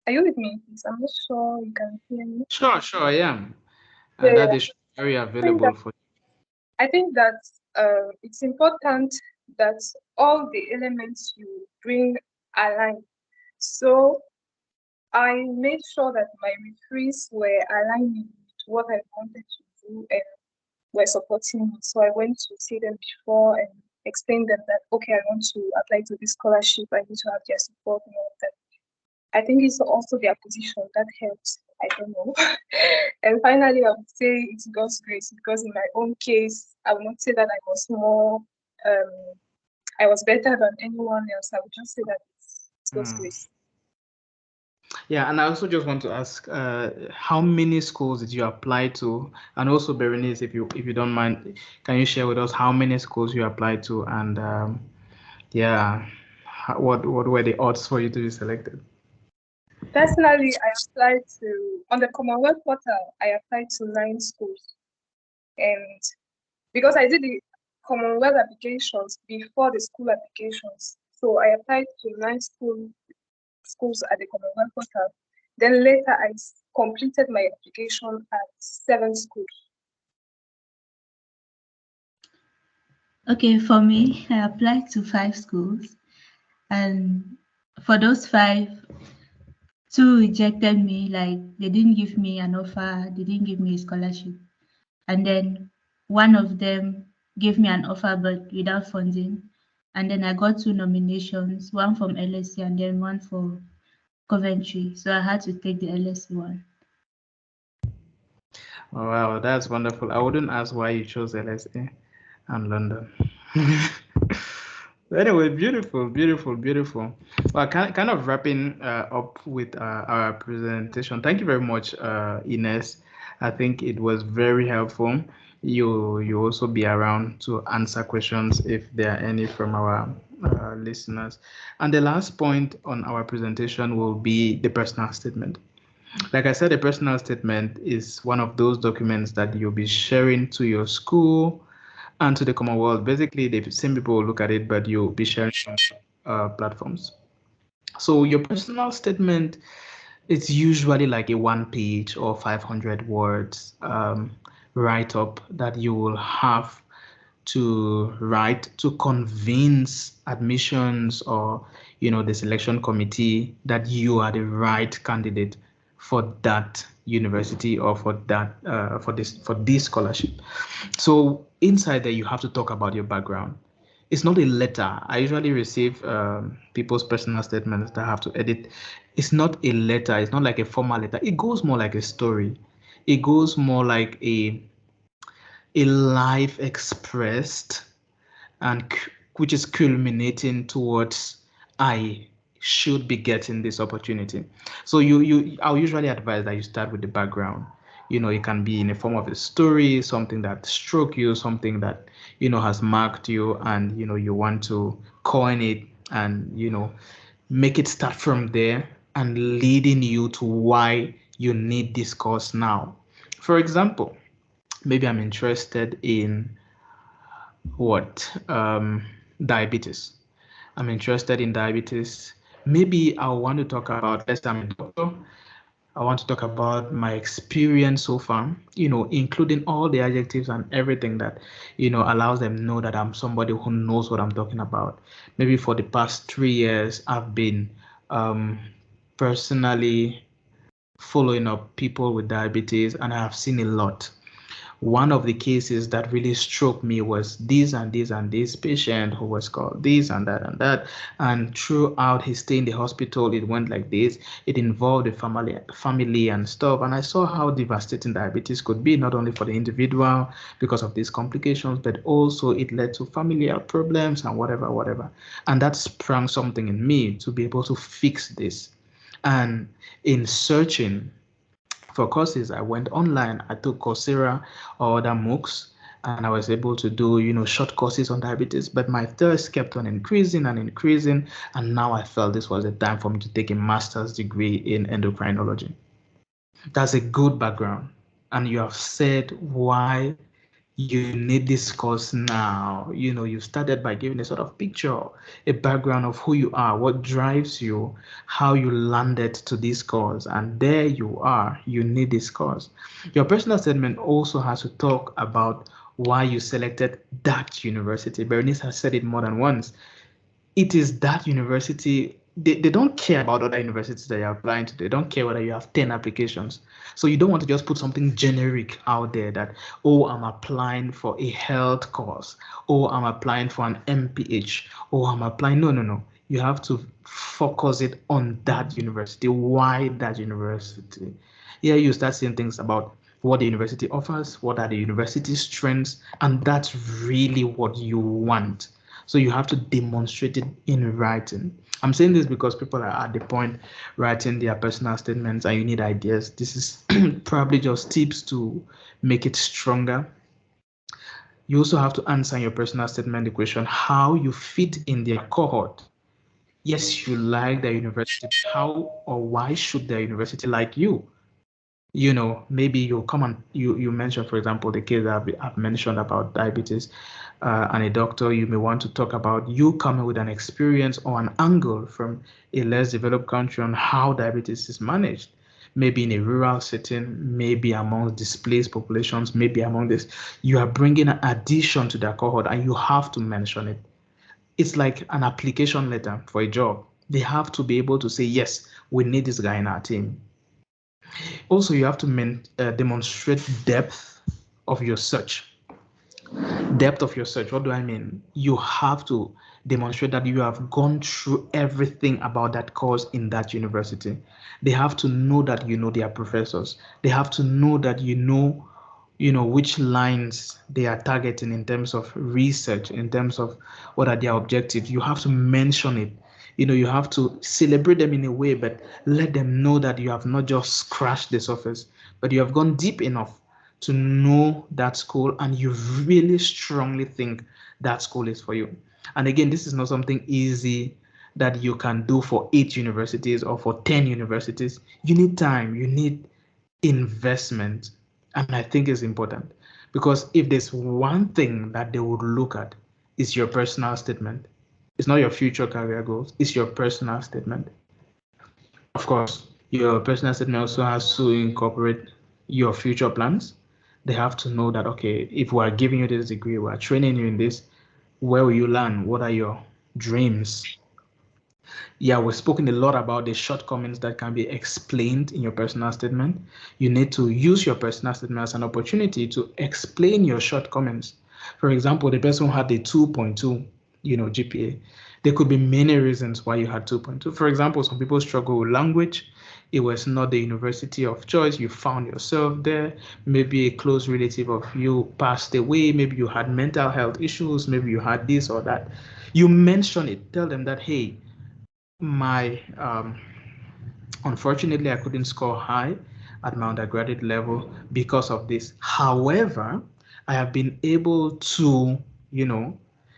are you with me, please? I'm not sure you can hear me. Sure, I am. Yeah, And that yeah. is very I think that available for I think that it's important that all the elements you bring align. So I made sure that my referees were aligning with what I wanted to do and were supporting me. So I went to see them before and explain them that, okay, I want to apply to this scholarship. I need to have their support and all of that. I think it's also their position that helps. I don't know. And finally, I would say it's God's grace, because in my own case, I would not say that I was more, I was better than anyone else. I would just say that it's God's grace. Yeah, and I also just want to ask, how many schools did you apply to? And also, Berenice, if you don't mind, can you share with us how many schools you applied to, and yeah, what were the odds for you to be selected? Personally, I applied to, on the Commonwealth portal, I applied to 9 schools. And because I did the Commonwealth applications before the school applications, so I applied to 9 schools at the Commonwealth portal. Then later I completed my application at 7 schools. Okay, for me, I applied to 5 schools, and for those 5, 2 rejected me, like they didn't give me an offer, they didn't give me a scholarship. And then one of them gave me an offer but without funding. And then I got 2 nominations, one from LSE and then one for Coventry. So I had to take the LSE one. Oh, wow, that's wonderful. I wouldn't ask why you chose LSA and London. Anyway, beautiful, beautiful, beautiful. Well, kind of wrapping up with our presentation. Thank you very much, Ines. I think it was very helpful. You also be around to answer questions if there are any from our listeners. And the last point on our presentation will be the personal statement. Like I said, a personal statement is one of those documents that you'll be sharing to your school and to the Commonwealth. Basically, the same people will look at it, but you'll be sharing on platforms. So your personal statement, it's usually like a 1 page or 500 words write up that you will have to write to convince admissions or the selection committee that you are the right candidate for that university or for that for this scholarship. So inside there you have to talk about your background. It's not a letter. I usually receive people's personal statements that I have to edit. It's not a letter. It's not like a formal letter. It goes more like a story. It goes more like a life expressed and which is culminating towards I should be getting this opportunity. So I'll usually advise that you start with the background. It can be in a form of a story, something that struck you, something that has marked you, and you want to coin it and make it start from there and leading you to why you need this course now. For example, maybe I'm interested in what diabetes. I'm interested in diabetes. Maybe I want to talk about, let's say I'm a doctor. I want to talk about my experience so far, including all the adjectives and everything that, allows them to know that I'm somebody who knows what I'm talking about. Maybe for the past 3 years, I've been um, personally following up people with diabetes, and I have seen a lot. One of the cases that really struck me was this and this and this patient who was called this and that and that. And throughout his stay in the hospital, it went like this. It involved the family and stuff. And I saw how devastating diabetes could be, not only for the individual because of these complications, but also it led to familial problems and whatever, whatever. And that sprang something in me to be able to fix this. And in searching for courses, I went online. I took Coursera or other MOOCs, and I was able to do, short courses on diabetes. But my thirst kept on increasing and increasing, and now I felt this was the time for me to take a master's degree in endocrinology. That's a good background. and you have said why you need this course now. You started by giving a sort of picture, a background of who you are, what drives you, how you landed to this course, and there you are. You need this course. Your personal statement also has to talk about why you selected that university. Berenice has said it more than once. It is that university. They don't care about other universities that you're applying to. They don't care whether you have 10 applications. So you don't want to just put something generic out there that, oh, I'm applying for a health course, oh, I'm applying for an MPH, oh, I'm applying. No, no, no. You have to focus it on that university. Why that university? Here you start seeing things about what the university offers, what are the university's strengths, and that's really what you want. So you have to demonstrate it in writing. I'm saying this because people are at the point writing their personal statements and you need ideas. This is probably just tips to make it stronger. You also have to answer in your personal statement the question how you fit in their cohort. Yes, you like the university. How or why should the university like you? Maybe you come and you mentioned, for example, the case that I've mentioned about diabetes, and a doctor, you may want to talk about you coming with an experience or an angle from a less developed country on how diabetes is managed. Maybe in a rural setting, maybe among displaced populations, maybe among this. You are bringing an addition to their cohort and you have to mention it. It's like an application letter for a job. They have to be able to say, yes, we need this guy in our team. Also, you have to demonstrate depth of your search. Depth of your search. What do I mean? You have to demonstrate that you have gone through everything about that course in that university. They have to know that you know their professors. They have to know that you know which lines they are targeting in terms of research, in terms of what are their objectives. You have to mention it. You have to celebrate them in a way, but let them know that you have not just scratched the surface, but you have gone deep enough to know that school and you really strongly think that school is for you. And again, this is not something easy that you can do for 8 universities or for 10 universities. You need time, you need investment. And I think it's important because if there's one thing that they would look at, is your personal statement. It's not your future career goals, it's your personal statement. Of course, your personal statement also has to incorporate your future plans. They have to know that, okay, if we are giving you this degree, we are training you in this, where will you learn? What are your dreams? Yeah, we've spoken a lot about the shortcomings that can be explained in your personal statement. You need to use your personal statement as an opportunity to explain your shortcomings. For example, the person who had a 2.2, GPA. There could be many reasons why you had 2.2. For example, some people struggle with language. It was not the university of choice. You found yourself there. Maybe a close relative of you passed away. Maybe you had mental health issues. Maybe you had this or that. You mention it. Tell them that, hey, my unfortunately, I couldn't score high at my undergraduate level because of this. However, I have been able to, you know,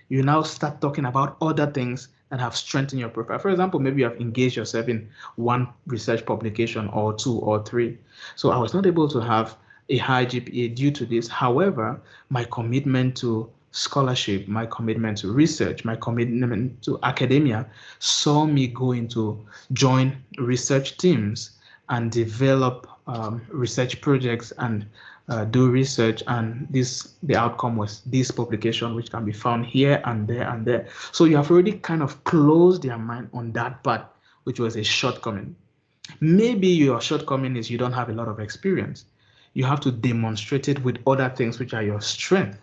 you now start talking about other things that have strengthened your profile. For example, maybe you have engaged yourself in one research publication or two or three. So I was not able to have a high GPA due to this. However, my commitment to scholarship, my commitment to research, my commitment to academia saw me go into join research teams and develop research projects and do research, and the outcome was this publication, which can be found here and there and there. So you have already kind of closed your mind on that part, which was a shortcoming. Maybe your shortcoming is you don't have a lot of experience. You have to demonstrate it with other things which are your strength.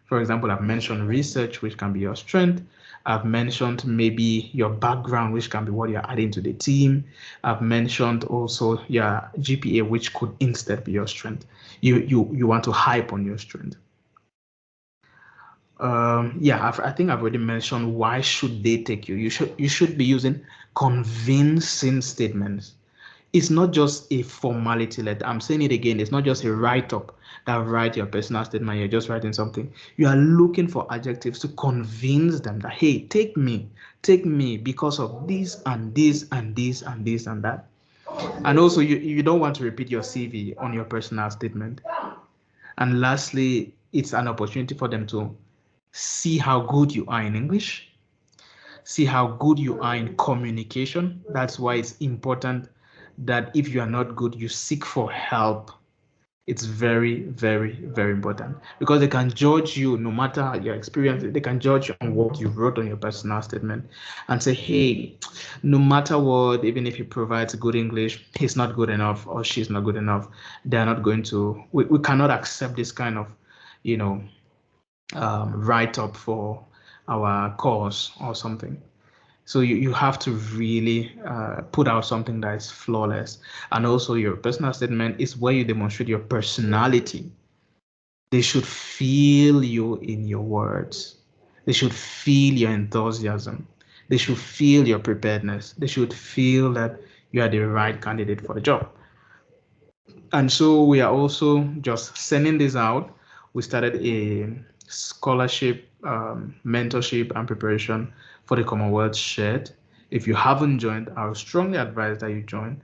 For example, I've mentioned research, which can be your strength. I've mentioned maybe your background, which can be what you're adding to the team. I've mentioned also your GPA, which could instead be your strength. You want to hype on your strength. Yeah, I think I've already mentioned why should they take you. You should be using convincing statements. It's not just a formality letter. I'm saying it again. It's not just a write-up that write your personal statement. You're just writing something. You are looking for adjectives to convince them that, hey, take me because of this and this and this and this and that. And also, you don't want to repeat your CV on your personal statement. And lastly, it's an opportunity for them to see how good you are in English, see how good you are in communication. That's why it's important that if you are not good, you seek for help. It's very, very, very important because they can judge you no matter your experience. They can judge you on what you wrote on your personal statement and say, hey, no matter what, even if he provides good English, he's not good enough or she's not good enough. They're not going to, we cannot accept this kind of, you know, write up for our cause or something. So you have to really put out something that is flawless. And also your personal statement is where you demonstrate your personality. They should feel you in your words. They should feel your enthusiasm. They should feel your preparedness. They should feel that you are the right candidate for the job. And so we are also just sending this out. We started a scholarship, mentorship, and preparation for the Commonwealth shared. If you haven't joined, I would strongly advise that you join.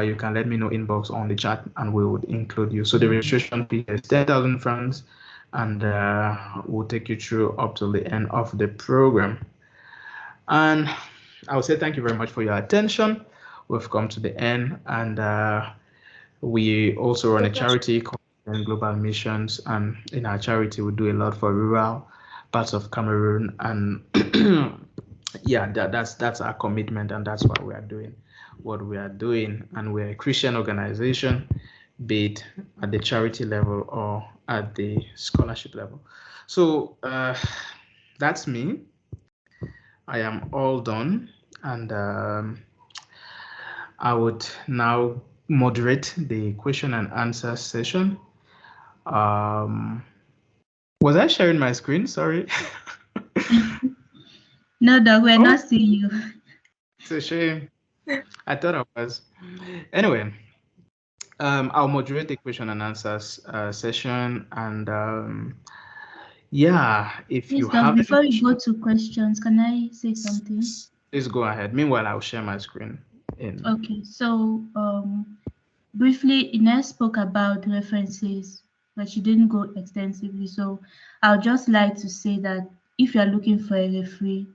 You can let me know inbox on the chat and we would include you. So the registration fee is 10,000 francs and we'll take you through up to the end of the program. And I would say thank you very much for your attention. We've come to the end and we also run a charity called Global Missions, and in our charity, we do a lot for rural parts of Cameroon. And yeah, that's our commitment, and that's why we are doing what we are doing. And we're a Christian organization, be it at the charity level or at the scholarship level. So that's me. I am all done, and I would now moderate the question and answer session. Um, was I sharing my screen? Sorry. No, dog, we're Oh, not seeing you. it's a shame. I thought I was. Anyway, I'll moderate the question and answers session. And yeah, if Please, you dog, have any before you go questions, to questions, can I say something? please go ahead. Meanwhile, I'll share my screen in. Okay, so briefly, Ines spoke about references, but she didn't go extensively. So I'll just like to say that if you're looking for a referee,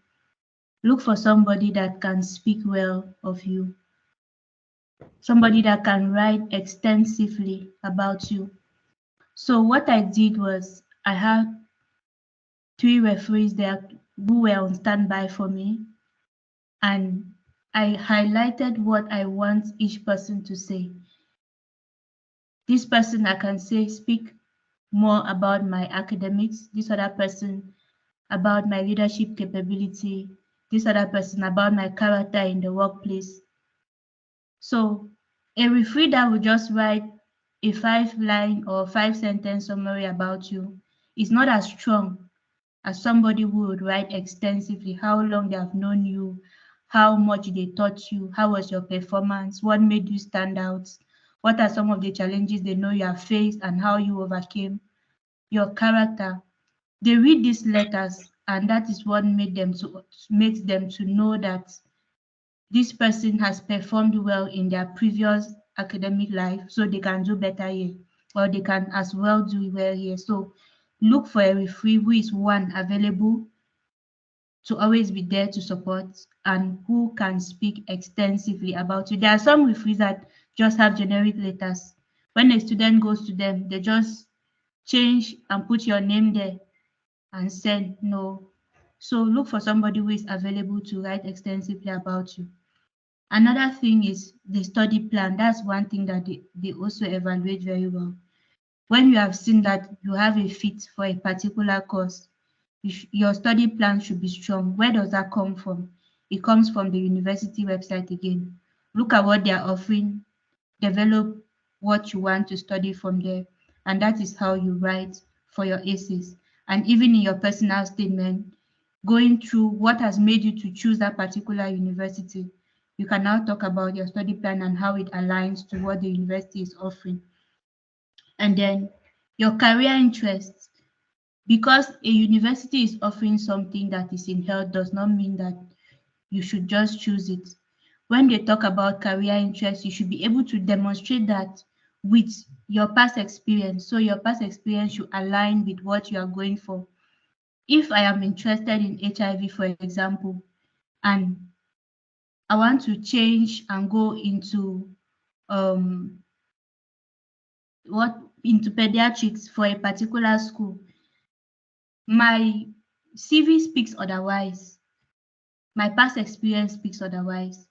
look for somebody that can speak well of you, somebody that can write extensively about you. So what I did was I had 3 referees there who were on standby for me, and I highlighted what I want each person to say. This person I can say speak more about my academics, this other person about my leadership capability, this other person about my character in the workplace. So a referee that will just write a 5 line or 5 sentence summary about you is not as strong as somebody who would write extensively how long they have known you, how much they taught you, how was your performance, what made you stand out, what are some of the challenges they know you have faced and how you overcame, your character. They read these letters and that is what makes them to know that this person has performed well in their previous academic life, so they can do better here, or they can as well do well here. So look for a referee who is one available to always be there to support and who can speak extensively about you. There are some referees that just have generic letters. When a student goes to them, they just change and put your name there and send. No. So look for somebody who is available to write extensively about you. Another thing is the study plan. That's one thing that they also evaluate very well. When you have seen that you have a fit for a particular course, your study plan should be strong. Where does that come from? It comes from the university website again. Look at what they are offering, develop what you want to study from there, and that is how you write for your essays. And even in your personal statement, going through what has made you to choose that particular university, you can now talk about your study plan and how it aligns to what the university is offering. And then your career interests, because a university is offering something that is in health does not mean that you should just choose it. when they talk about career interest, you should be able to demonstrate that with your past experience. So your past experience should align with what you are going for. If I am interested in HIV, for example, and I want to change and go um into pediatrics for a particular school, my CV speaks otherwise. My past experience speaks otherwise.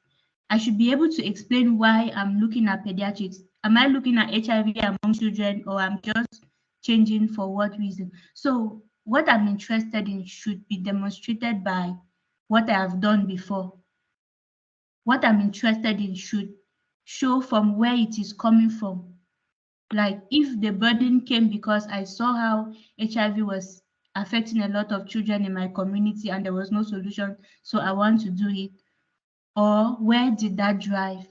I should be able to explain why I'm looking at pediatrics. Am I looking at HIV among children, or I'm just changing for what reason? So what I'm interested in should be demonstrated by what I have done before. What I'm interested in should show from where it is coming from. Like if the burden came because I saw how HIV was affecting a lot of children in my community and there was no solution, so I want to do it. Or where did that drive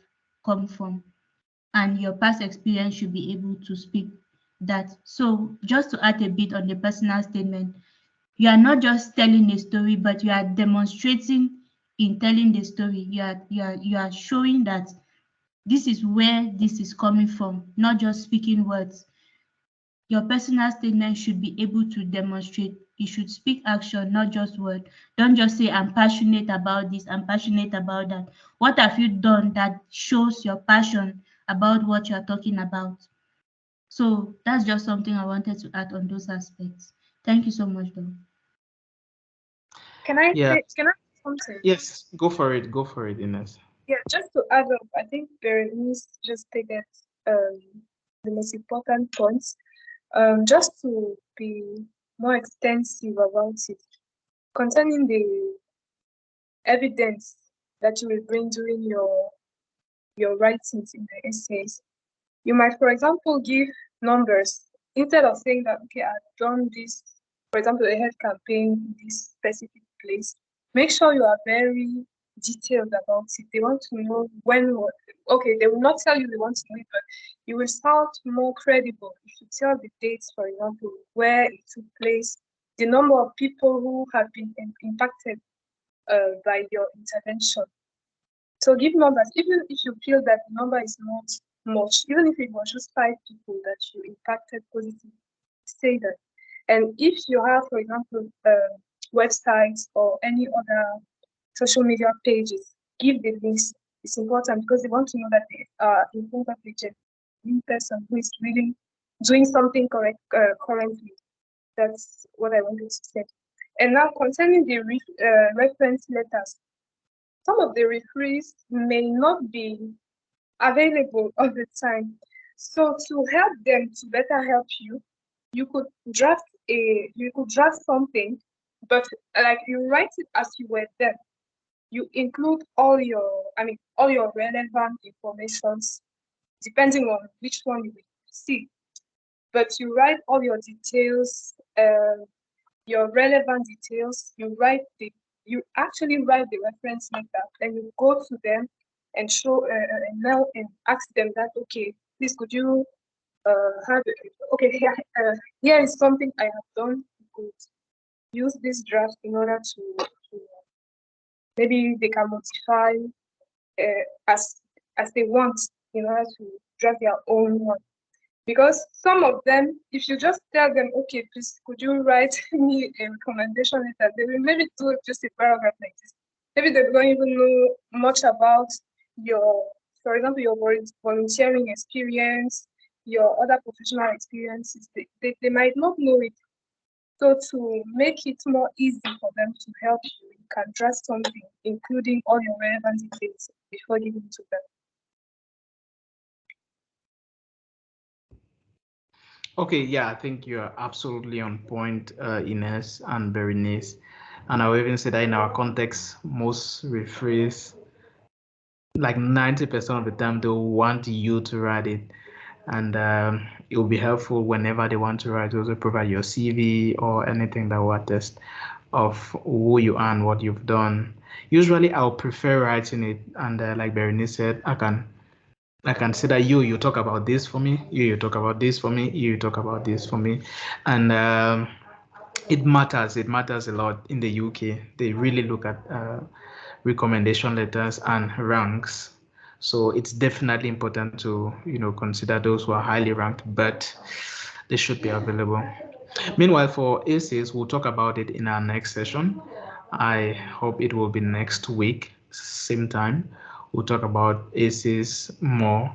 come from? And your past experience should be able to speak that. So just to add a bit on the personal statement, you are not just telling a story, but you are demonstrating in telling the story. You are showing that this is where this is coming from, not just speaking words. Your personal statement should be able to demonstrate. You should speak action, not just word. Don't just say, I'm passionate about this, I'm passionate about that. What have you done that shows your passion about what you're talking about? So that's just something I wanted to add on those aspects. Thank you so much, though. Yeah. Can I say something? Yes. Go for it. Go for it, Ines. Yeah, just to add up, I think Berenice just stated um, the most important points. Just to be more extensive about it, concerning the evidence that you will bring during your writings in the essays, you might, for example, give numbers instead of saying that, okay, I've done this, for example, a health campaign in this specific place. Make sure you are very detailed about it. They want to know when, okay, they will not tell you they want to know it, but you will sound more credible if you tell the dates, for example, where it took place, the number of people who have been impacted by your intervention. So give numbers, even if you feel that the number is not much, even if it was just 5 people that you impacted positively, say that. And if you have, for example, websites or any other social media pages, give the links. It's important because they want to know that they are in front of a genuine person who is really doing something correct currently. That's what I wanted to say. And now concerning the reference letters, some of the referees may not be available all the time. So to help them to better help you, you could draft something, but like you write it as you were there. You include all your relevant informations, depending on which one you will see. But you write all your details, your relevant details. You actually write the reference letter, and you go to them and show and ask them that, okay, please could you have okay, here is something I have done. You could use this draft in order to maybe they can modify as they want in order to draft their own one. Because some of them, if you just tell them, okay, please, could you write me a recommendation letter, they will maybe do just a paragraph like this. Maybe they don't even know much about for example, your volunteering experience, your other professional experiences. They might not know it. So to make it more easy for them to help you, you can draft something, including all your relevant details before giving it to them. Okay, yeah, I think you are absolutely on point, Ines and Berenice. And I will even say that in our context, most referees, like 90% of the time, they'll want you to write it. And it will be helpful whenever they want to write, also provide your CV or anything that will attest of who you are and what you've done. Usually, I'll prefer writing it. And like Berenice said, I can say that you talk about this for me, you talk about this for me, you talk about this for me. And it matters a lot in the UK. They really look at recommendation letters, and ranks. So it's definitely important to, consider those who are highly ranked, but they should be available. Meanwhile, for ACEs, we'll talk about it in our next session. I hope it will be next week, same time. We'll talk about ACEs more.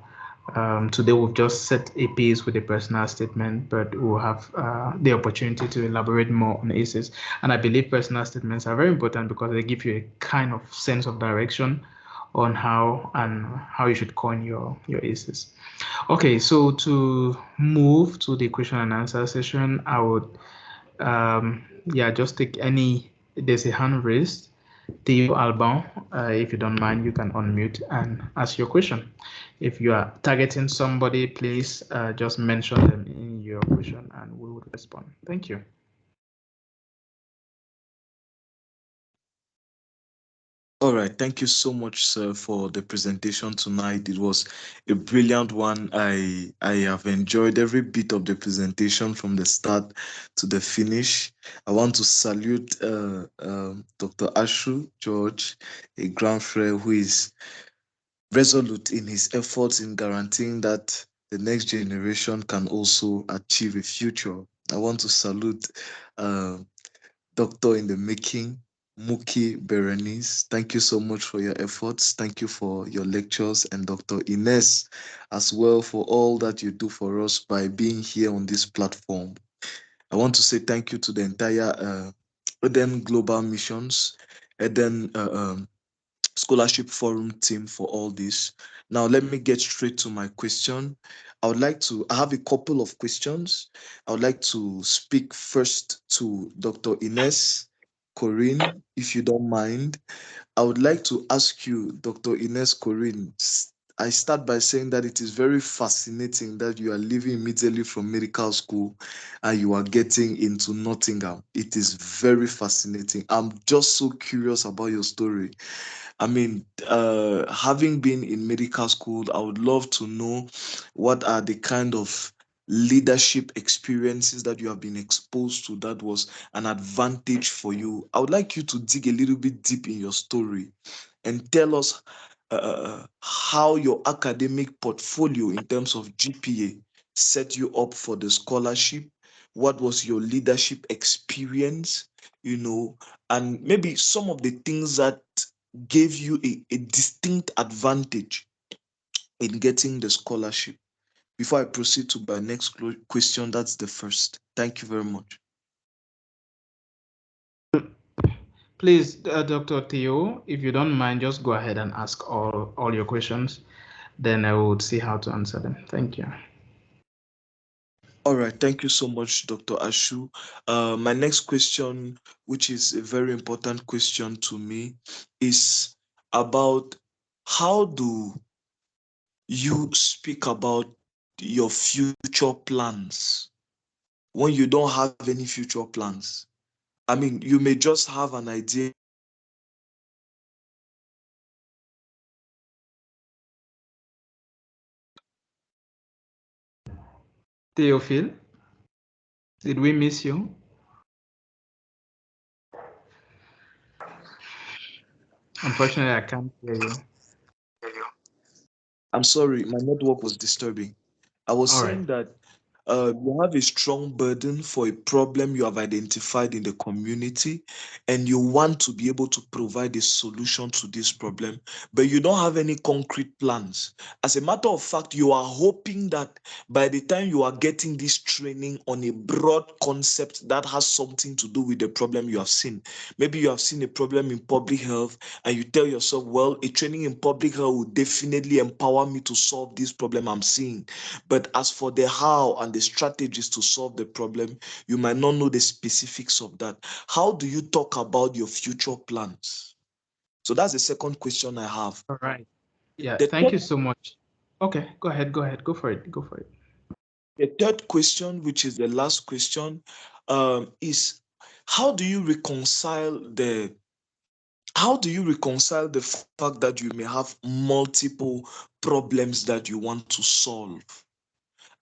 Today, we've just set a piece with a personal statement, but we'll have the opportunity to elaborate more on ACEs. And I believe personal statements are very important because they give you a kind of sense of direction on how you should coin your ACEs. Okay, so to move to the question and answer session, I would yeah, just take any, there's a hand raised. Theo Alban, if you don't mind, you can unmute and ask your question. If you are targeting somebody, please just mention them in your question and we would respond. Thank you. All right, thank you so much, sir, for the presentation tonight. It was a brilliant one. I have enjoyed every bit of the presentation from the start to the finish. I want to salute Dr. Ashu George, a grand frère who is resolute in his efforts in guaranteeing that the next generation can also achieve a future. I want to salute uh, Doctor in the Making, Muki Berenice. Thank you so much for your efforts. Thank you for your lectures, and Dr. Ines as well for all that you do for us by being here on this platform. I want to say thank you to the entire Eden Global Missions, Eden Scholarship Forum team for all this. Now, let me get straight to my question. I have a couple of questions. I would like to speak first to Dr. Ines Corinne, if you don't mind. I would like to ask you, Dr. Ines Corinne, I start by saying that it is very fascinating that you are leaving immediately from medical school and you are getting into Nottingham. It is very fascinating. I'm just so curious about your story. I mean, having been in medical school, I would love to know what are the kind of leadership experiences that you have been exposed to that was an advantage for you. I would like you to dig a little bit deep in your story and tell us how your academic portfolio in terms of GPA set you up for the scholarship. What was your leadership experience, and maybe some of the things that gave you a distinct advantage in getting the scholarship. Before I proceed to my next question, that's the first. Thank you very much. Please, Dr. Theo, if you don't mind, just go ahead and ask all your questions. Then I would see how to answer them. Thank you. All right, thank you so much, Dr. Ashu. My next question, which is a very important question to me, is about how do you speak about your future plans when you don't have any future plans? I mean, you may just have an idea. Theophile, did we miss you? Unfortunately, I can't hear you. I'm sorry, my network was disturbing. I was All right. saying that you have a strong burden for a problem you have identified in the community, and you want to be able to provide a solution to this problem, but you don't have any concrete plans. As a matter of fact, you are hoping that by the time you are getting this training on a broad concept that has something to do with the problem you have seen, maybe you have seen a problem in public health, and you tell yourself, well, a training in public health will definitely empower me to solve this problem I'm seeing. But as for the how and the strategies to solve the problem, you might not know the specifics of that. How do you talk about your future plans? So that's the second question I have. All right. Yeah, The thank third, you so much. Okay, go ahead, go for it, go for it. the third question, which is the last question, is how do you reconcile the fact that you may have multiple problems that you want to solve?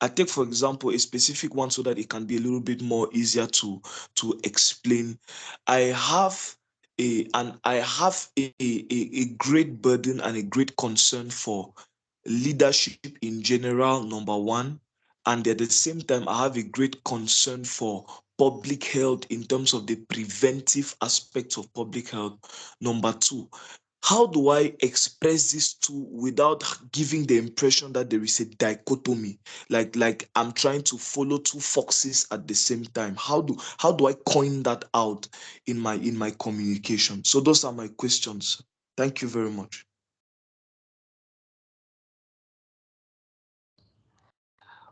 I take, for example, a specific one so that it can be a little bit more easier to explain. I have and I have a great burden and a great concern for leadership in general, number one. And at the same time, I have a great concern for public health in terms of the preventive aspects of public health, number two. How do I express these two without giving the impression that there is a dichotomy, like I'm trying to follow two foxes at the same time? How do I coin that out in my communication? So those are my questions. Thank you very much.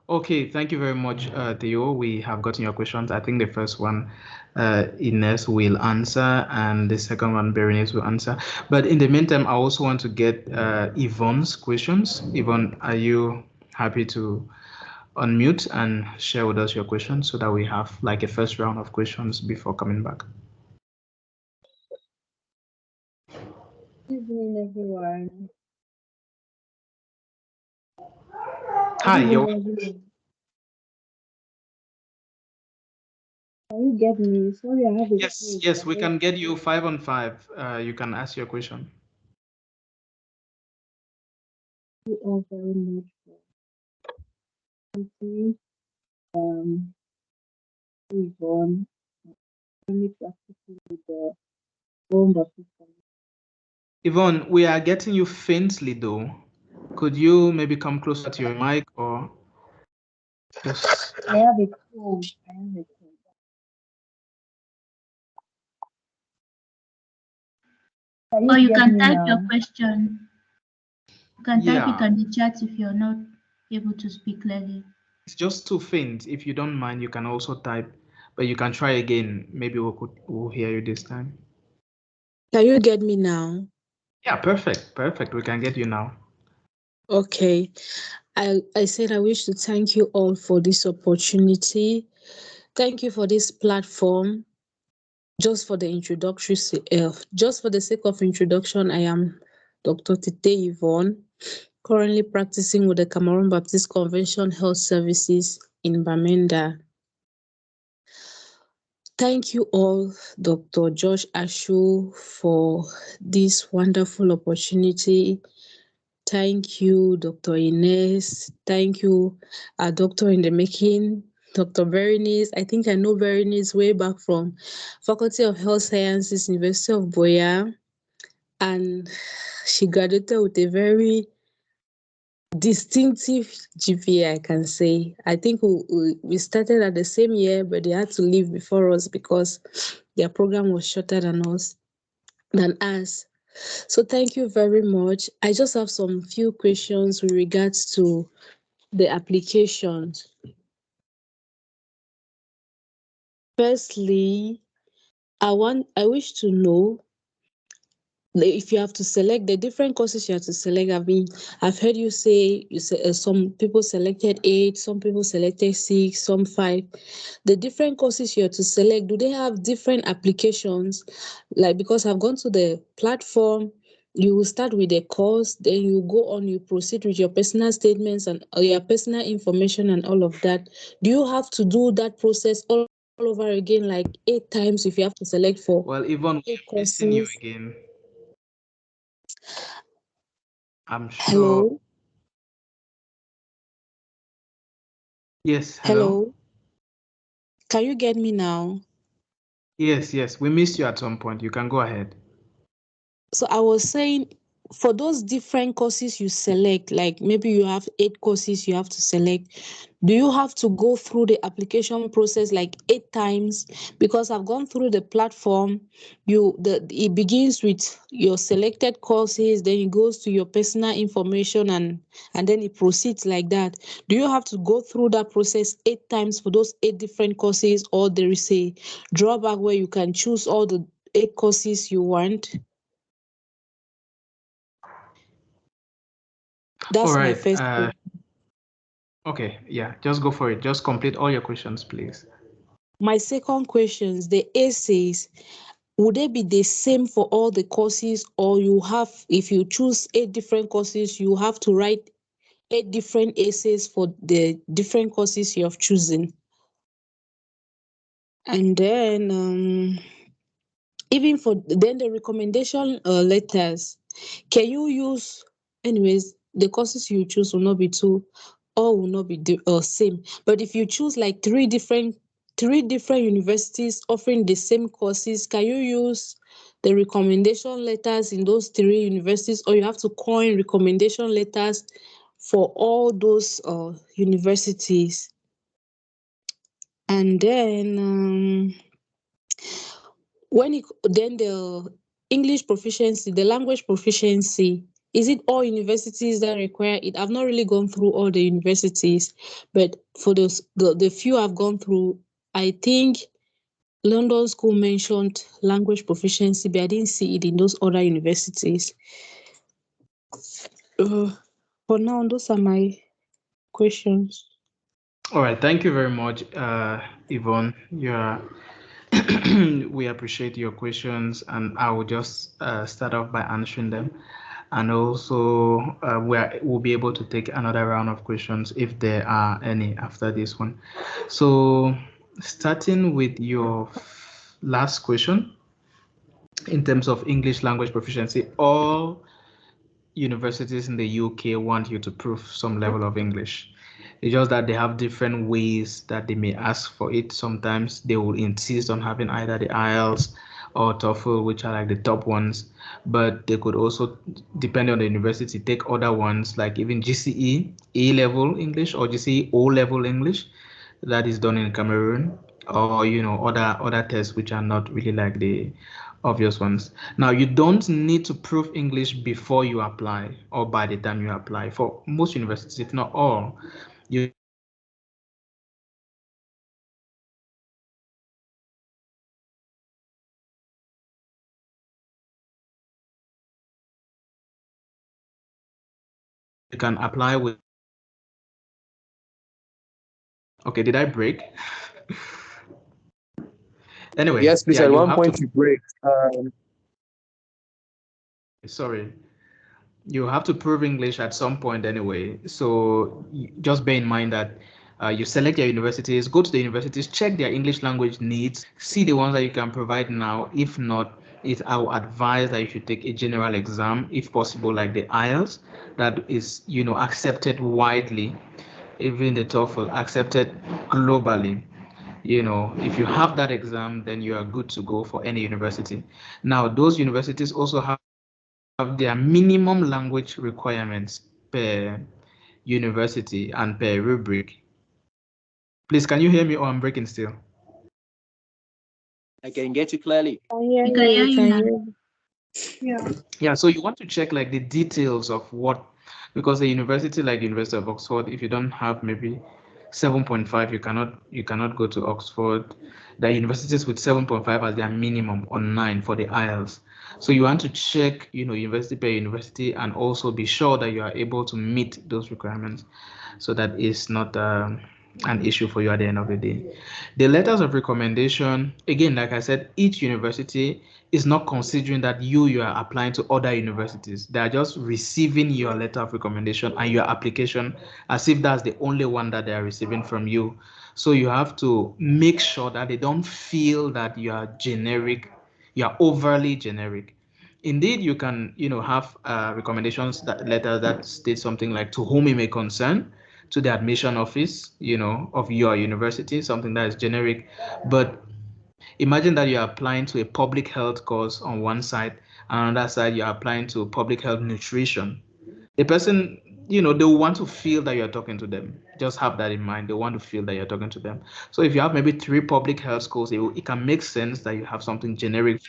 Okay, thank you very much, Theo. We have gotten your questions. I think the first one, Ines will answer, and the second one, Berenice will answer. But in the meantime, I also want to get Yvonne's questions. Yvonne, are you happy to unmute and share with us your questions so that we have like a first round of questions before coming back? Good evening, everyone. Hi, Good evening, everyone. Can you get me? Sorry, I have a cold. yes, we can get you 5-on-5. You can ask your question. Thank you all very much for something. Yvonne, only practicing with the home system. Yvonne, we are getting you faintly though. Could you maybe come closer to your mic or just... I have a cold. I have a cold. Can Or you you get can me type your now? question. You can type it Yeah, on the chat if you're not able to speak clearly. it's just too faint. If you don't mind, you can also type, but you can try again. Maybe we'll hear you this time. Can you get me now? Yeah, perfect. Perfect. We can get you now. Okay. I said I wish to thank you all for this opportunity. Thank you for this platform. Just for the introductory, just for the sake of introduction, I am Dr. Tite Yvonne, currently practicing with the Cameroon Baptist Convention Health Services in Bamenda. Thank you all, Dr. Josh Ashu, for this wonderful opportunity. Thank you, Dr. Ines. Thank you, our doctor in the making, Dr. Berenice. I think I know Berenice way back from Faculty of Health Sciences, University of Boya, and she graduated with a very distinctive GPA, I can say. I think we started at the same year, but they had to leave before us because their program was shorter than us. So thank you very much. I just have some few questions with regards to the applications. Firstly, I wish to know if you have to select the different courses you have to select. I've heard you say some people selected 8, some people selected 6, some 5. The different courses you have to select, do they have different applications? Like, because I've gone to the platform, you will start with a course, then you go on, you proceed with your personal statements and your personal information and all of that. Do you have to do that process all over again, like 8 times if you have to select for Well, Yvonne, 8 we're missing you courses? again. I'm sure. Hello? Yes, hello. Hello? Can you get me now? Yes, we missed you at some point. You can go ahead. So I was saying, for those different courses you select, like maybe you have 8 courses you have to select, do you have to go through the application process like 8 times? Because I've gone through the platform, it begins with your selected courses, then it goes to your personal information, and then it proceeds like that. Do you have to go through that process 8 times for those 8 different courses, or there is a drawback where you can choose all the 8 courses you want? All That's my right. first question. Okay, yeah, just go for it. Just complete all your questions, please. My second question is the essays. Would they be the same for all the courses, or if you choose 8 different courses, you have to write 8 different essays for the different courses you have chosen? And then even for then the recommendation letters, can you use, anyways, the courses you choose will not be two, all will not be same. But if you choose like three different universities offering the same courses, can you use the recommendation letters in those three universities, or you have to coin recommendation letters for all those universities? And then then the English proficiency, the language proficiency, is it all universities that require it? I've not really gone through all the universities, but for the few I've gone through, I think London School mentioned language proficiency, but I didn't see it in those other universities. For now, those are my questions. All right, thank you very much, Yvonne. We appreciate your questions, and I will just start off by answering them. And also, we'll be able to take another round of questions if there are any after this one. So, starting with your last question, in terms of English language proficiency, all universities in the UK want you to prove some level of English. It's just that they have different ways that they may ask for it. Sometimes they will insist on having either the IELTS or TOEFL, which are like the top ones. But they could also, depending on the university, take other ones like even GCE A level English or GCE O level English that is done in Cameroon, or other tests which are not really like the obvious ones. Now, you don't need to prove English before you apply or by the time you apply. For most universities, if not all, you can apply with okay, did I break? Anyway, Yes, please. yeah, At you one have to point you break. sorry, you have to prove English at some point anyway. So just bear in mind that you select your universities, go to the universities, check their English language needs, see the ones that you can provide now. If not, I will advise that you should take a general exam, if possible, like the IELTS, that is, accepted widely, even the TOEFL, accepted globally. If you have that exam, then you are good to go for any university. Now, those universities also have their minimum language requirements per university and per rubric. Please, can you hear me or I'm breaking still? I can get you clearly. I hear We can you. hear We you can now. hear you. Yeah. Yeah, so you want to check like the details of what, because the university like University of Oxford, if you don't have maybe 7.5, you cannot go to Oxford. The universities with 7.5 as their minimum or 9 for the IELTS. So you want to check, university per university, and also be sure that you are able to meet those requirements, so that is not an issue for you at the end of the day. The letters of recommendation, again, like I said, each university is not considering that you are applying to other universities. They are just receiving your letter of recommendation and your application as if that's the only one that they are receiving from you. So you have to make sure that they don't feel that you are generic, you are overly generic. Indeed, you can, have recommendations that letters that state something like to whom it may concern, to the admission office, of your university, something that is generic. But imagine that you're applying to a public health course on one side, and on that side, you're applying to public health nutrition. The person, they want to feel that you're talking to them. Just have that in mind. They want to feel that you're talking to them. So if you have maybe three public health schools, it can make sense that you have something generic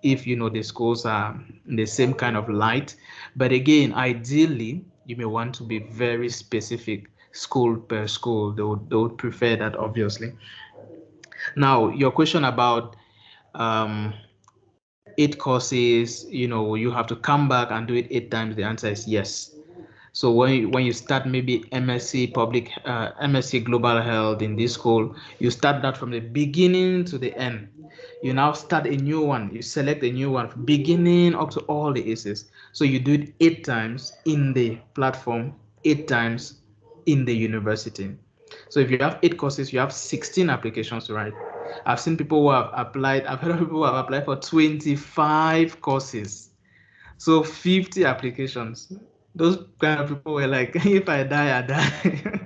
if the schools are in the same kind of light. But again, ideally, you may want to be very specific, school per school. They would prefer that, obviously. Now, your question about um, 8 courses, you have to come back and do it 8 times. The answer is yes. So when you start maybe MSc Global Health in this school, you start that from the beginning to the end. You now start a new one. You select a new one from beginning up to all the aces. So you do it 8 times in the platform, 8 times in the university. So if you have 8 courses, you have 16 applications to write. I've seen people who have applied, I've heard of people who have applied for 25 courses. So 50 applications. Those kind of people were like, if I die, I die.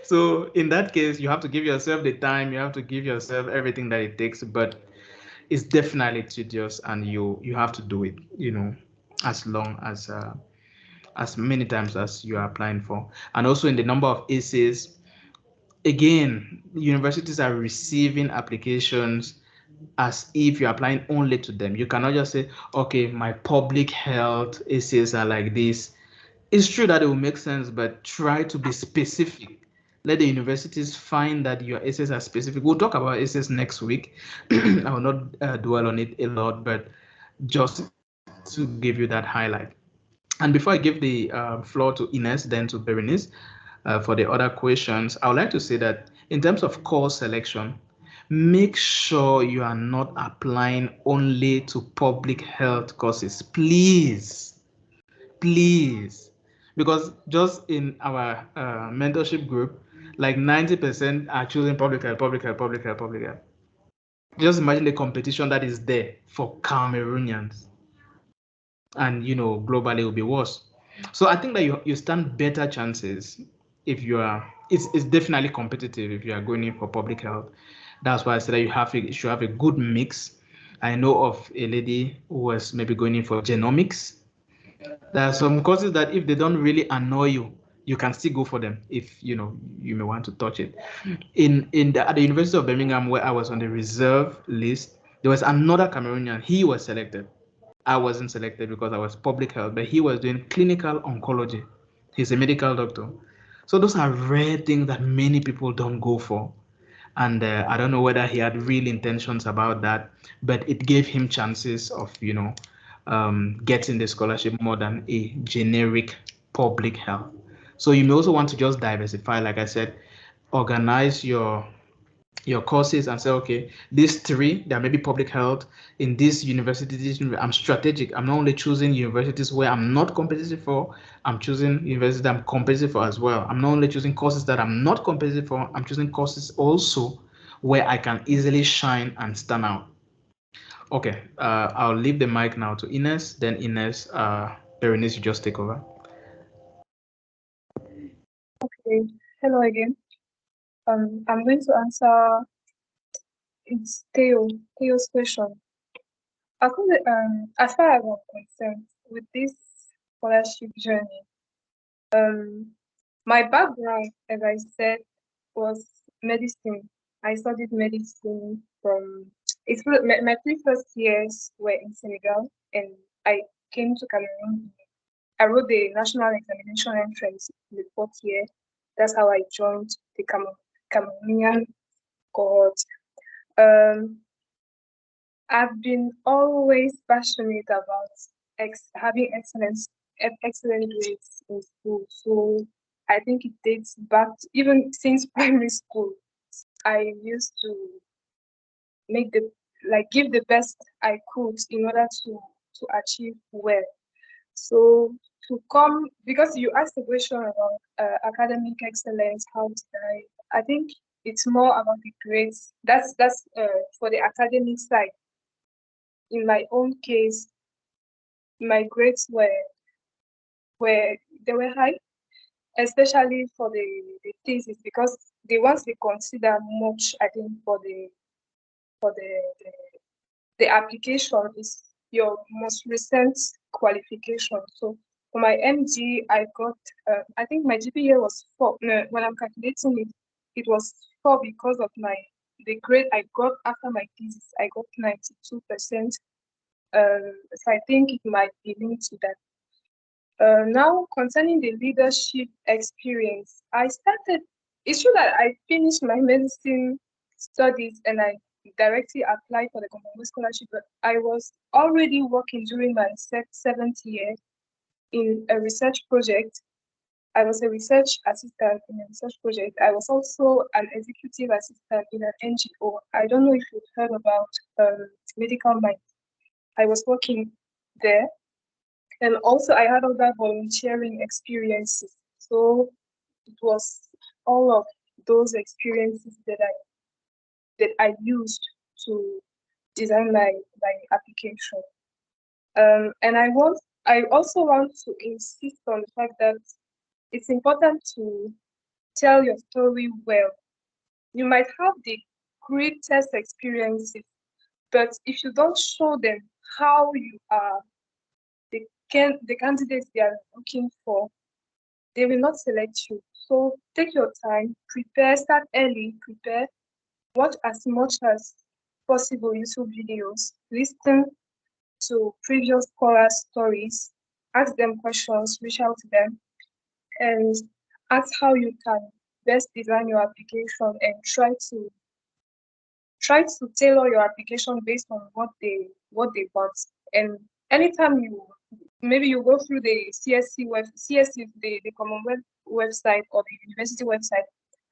So in that case, you have to give yourself the time, you have to give yourself everything that it takes, but it's definitely tedious and you have to do it, as long as many times as you are applying for. And also in the number of essays, again, universities are receiving applications as if you're applying only to them. You cannot just say, okay, my public health essays are like this. It's true that it will make sense, but try to be specific. Let the universities find that your essays are specific. We'll talk about essays next week. I will not dwell on it a lot, but just to give you that highlight. And before I give the floor to Ines, then to Berenice, for the other questions, I would like to say that in terms of course selection, make sure you are not applying only to public health courses, please, please. Because just in our mentorship group, like 90% are choosing public health, public health, public health, public health. Just imagine the competition that is there for Cameroonians. And globally it will be worse. So I think that you stand better chances if you are. It's definitely competitive if you are going in for public health. That's why I said that you should have a good mix. I know of a lady who was maybe going in for genomics. There are some courses that if they don't really annoy you, you can still go for them if you may want to touch it. At the University of Birmingham, where I was on the reserve list, there was another Cameroonian. He was selected. I wasn't selected because I was public health, but he was doing clinical oncology. He's a medical doctor. So those are rare things that many people don't go for. And I don't know whether he had real intentions about that, but it gave him chances of, getting the scholarship more than a generic public health. So you may also want to just diversify, like I said, organize your courses and say, okay, these three, there may be public health in this university. I'm strategic. I'm not only choosing universities where I'm not competitive for, I'm choosing universities that I'm competitive for as well. I'm not only choosing courses that I'm not competitive for, I'm choosing courses also where I can easily shine and stand out. Okay, I'll leave the mic now to Ines. Then Ines, Berenice, you just take over. Okay. Hello again. I'm going to answer Theo's question. As far as I'm concerned, with this scholarship journey, my background, as I said, was medicine. I studied medicine my three first years were in Senegal, and I came to Cameroon. I wrote the national examination entrance in the fourth year. That's how I joined the Cameroonian cohort. I've been always passionate about having excellent grades in school. So I think it dates back to, even since primary school. I used to give the best I could in order to achieve well. So because you asked the question about academic excellence, how did I think it's more about the grades. That's for the academic side. In my own case, my grades they were high, especially for the thesis, because the ones they consider much, I think, for the application is your most recent qualification. So for my MG, I got I think my GPA was 4. No, when I'm calculating it, it was 4 because of the grade I got after my thesis. I got 92%. So I think it might be linked to that. Now, concerning the leadership experience, it's true that I finished my medicine studies and I directly applied for the Commonwealth scholarship, but I was already working during my seventh year in a research project. I was a research assistant in a research project. I was also an executive assistant in an NGO. I don't know if you've heard about Medical Mind. I was working there. And also I had other volunteering experiences. So it was all of those experiences that that I used to design my application. And I also want to insist on the fact that it's important to tell your story well. You might have the greatest experiences, but if you don't show them how you are the candidates they are looking for, they will not select you. So take your time, prepare, start early, prepare, watch as much as possible YouTube videos, listen to previous scholars' stories, ask them questions, reach out to them, and ask how you can best design your application and try to tailor your application based on what they want. And anytime maybe you go through the CSC, the Commonwealth website or the university website,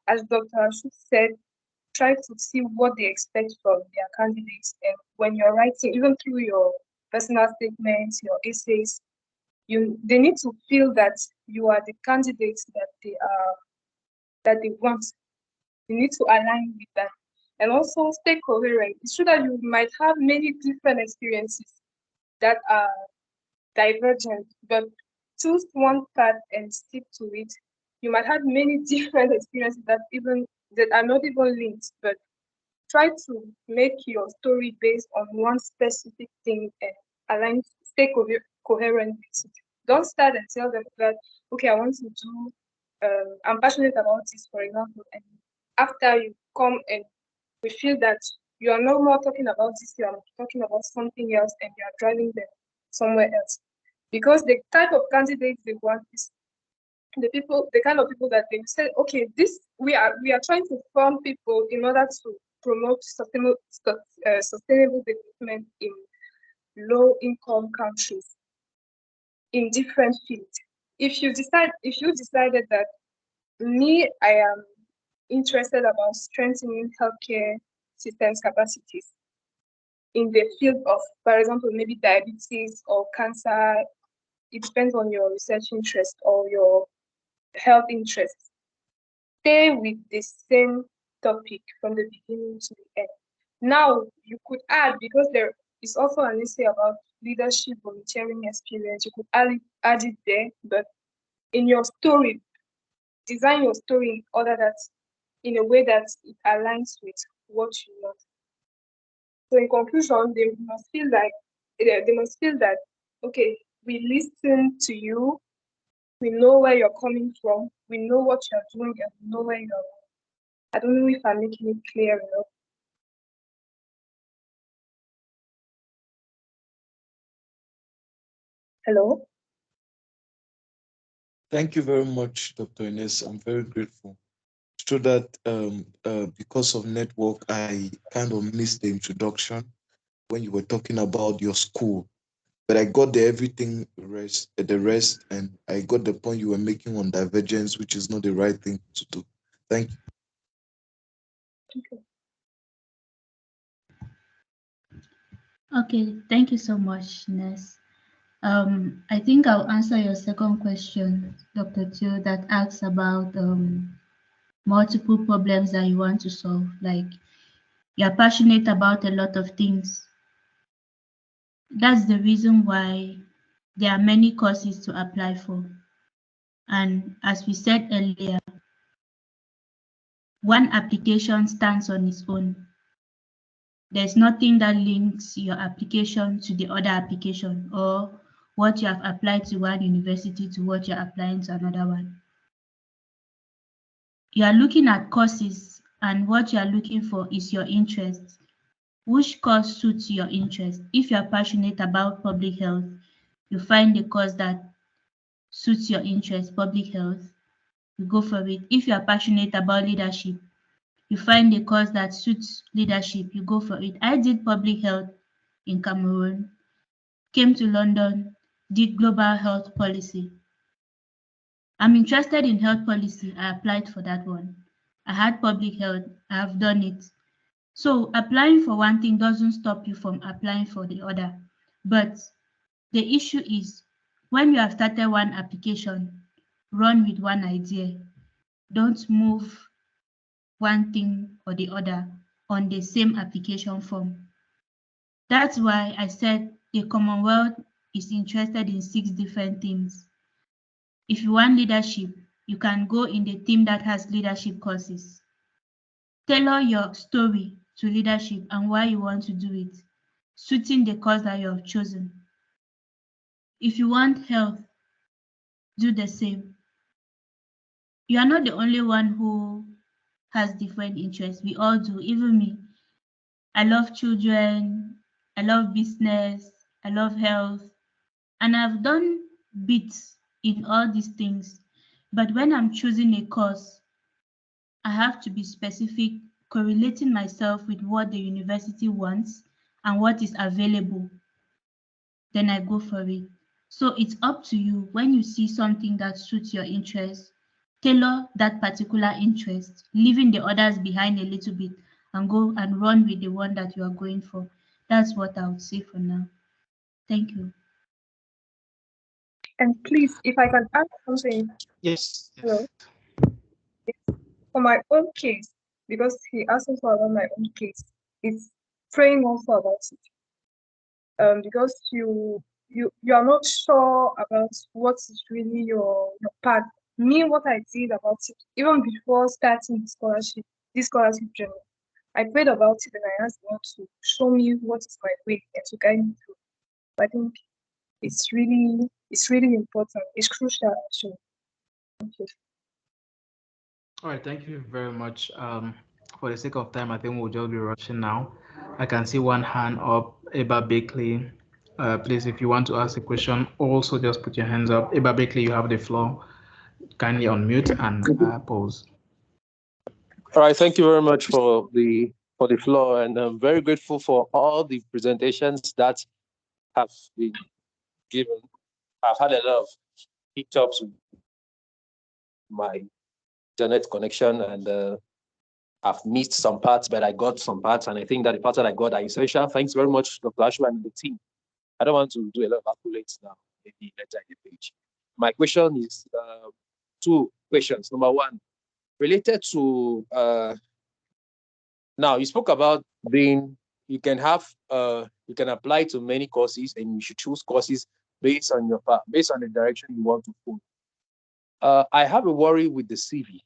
as Dr. Ashut said, try to see what they expect from their candidates. And when you're writing, even through your personal statements, your essays, they need to feel that you are the candidates that they want. You need to align with that. And also stay coherent. It's true that you might have many different experiences that are divergent, but choose one path and stick to it. You might have many different experiences that are not even linked, but try to make your story based on one specific thing and stay coherent with it. Don't start and tell them that, okay, I want to do, I'm passionate about this, for example, and after you come and we feel that you are no more talking about this, you are talking about something else, and you are driving them somewhere else. Because the type of candidates they want is the kind of people that they say, okay, we are trying to form people in order to promote sustainable development in low income countries in different fields. If you decided that I am interested about strengthening healthcare systems capacities in the field of, for example, maybe diabetes or cancer, it depends on your research interest or your health interest. Stay with the same topic from the beginning to the end. Now, you could add, because there is also an essay about leadership volunteering experience, you could add it there, but in your story, design your story in a way that it aligns with what you want. So in conclusion, they must feel that, okay, we listen to you, we know where you're coming from, we know what you're doing, and we know where you're. I don't know if I'm making it clear enough. Hello? Thank you very much, Dr. Ines. I'm very grateful. So that because of network, I kind of missed the introduction when you were talking about your school. But I got the rest, and I got the point you were making on divergence, which is not the right thing to do. Thank you. Okay, thank you so much, Ness. I think I'll answer your second question, Dr. Teo, that asks about multiple problems that you want to solve. Like you're passionate about a lot of things. That's the reason why there are many courses to apply for. And as we said earlier, one application stands on its own. There's nothing that links your application to the other application or what you have applied to one university to what you're applying to another one. You are looking at courses and what you are looking for is your interest. Which course suits your interest? If you are passionate about public health, you find the course that suits your interest, public health, you go for it. If you are passionate about leadership, you find a course that suits leadership, you go for it. I did public health in Cameroon, came to London, did global health policy. I'm interested in health policy. I applied for that one. I had public health. I have done it. So applying for one thing doesn't stop you from applying for the other. But the issue is when you have started one application, run with one idea. Don't move one thing or the other on the same application form. That's why I said the Commonwealth is interested in 6 different things. If you want leadership, you can go in the team that has leadership courses. Tailor your story to leadership and why you want to do it, suiting the course that you have chosen. If you want health, do the same. You are not the only one who has different interests. We all do, even me. I love children, I love business, I love health, and I've done bits in all these things. But when I'm choosing a course, I have to be specific, correlating myself with what the university wants and what is available. Then I go for it. So it's up to you. When you see something that suits your interest, tailor that particular interest, leaving the others behind a little bit and go and run with the one that you are going for. That's what I would say for now. Thank you. And please, if I can add something, Yes. hello, for my own case, because he asked also about my own case, it's praying also about it. Because you are not sure about what is really your path. Me, what I did about it, even before starting this scholarship journey, I prayed about it and I asked God to show me what is my way and to guide me through. I think it's really important. It's crucial actually. Thank you. All right, thank you very much. For the sake of time, I think we'll just be rushing now. I can see one hand up, Eba Bakley. Please, if you want to ask a question, also just put your hands up. Eba Bakley, you have the floor. Kindly unmute and pause. All right, thank you very much for the floor, and I'm very grateful for all the presentations that have been given. I've had a lot of hiccups with my internet connection, and I've missed some parts, but I got some parts, and I think that the parts that I got are essential. Thanks very much, Dr. Ashwa and the team. I don't want to do a lot of accolades now, maybe later in the page. My question is two questions. Number one, related to now you spoke about you can apply to many courses and you should choose courses based on the direction you want to go. I have a worry with the CV.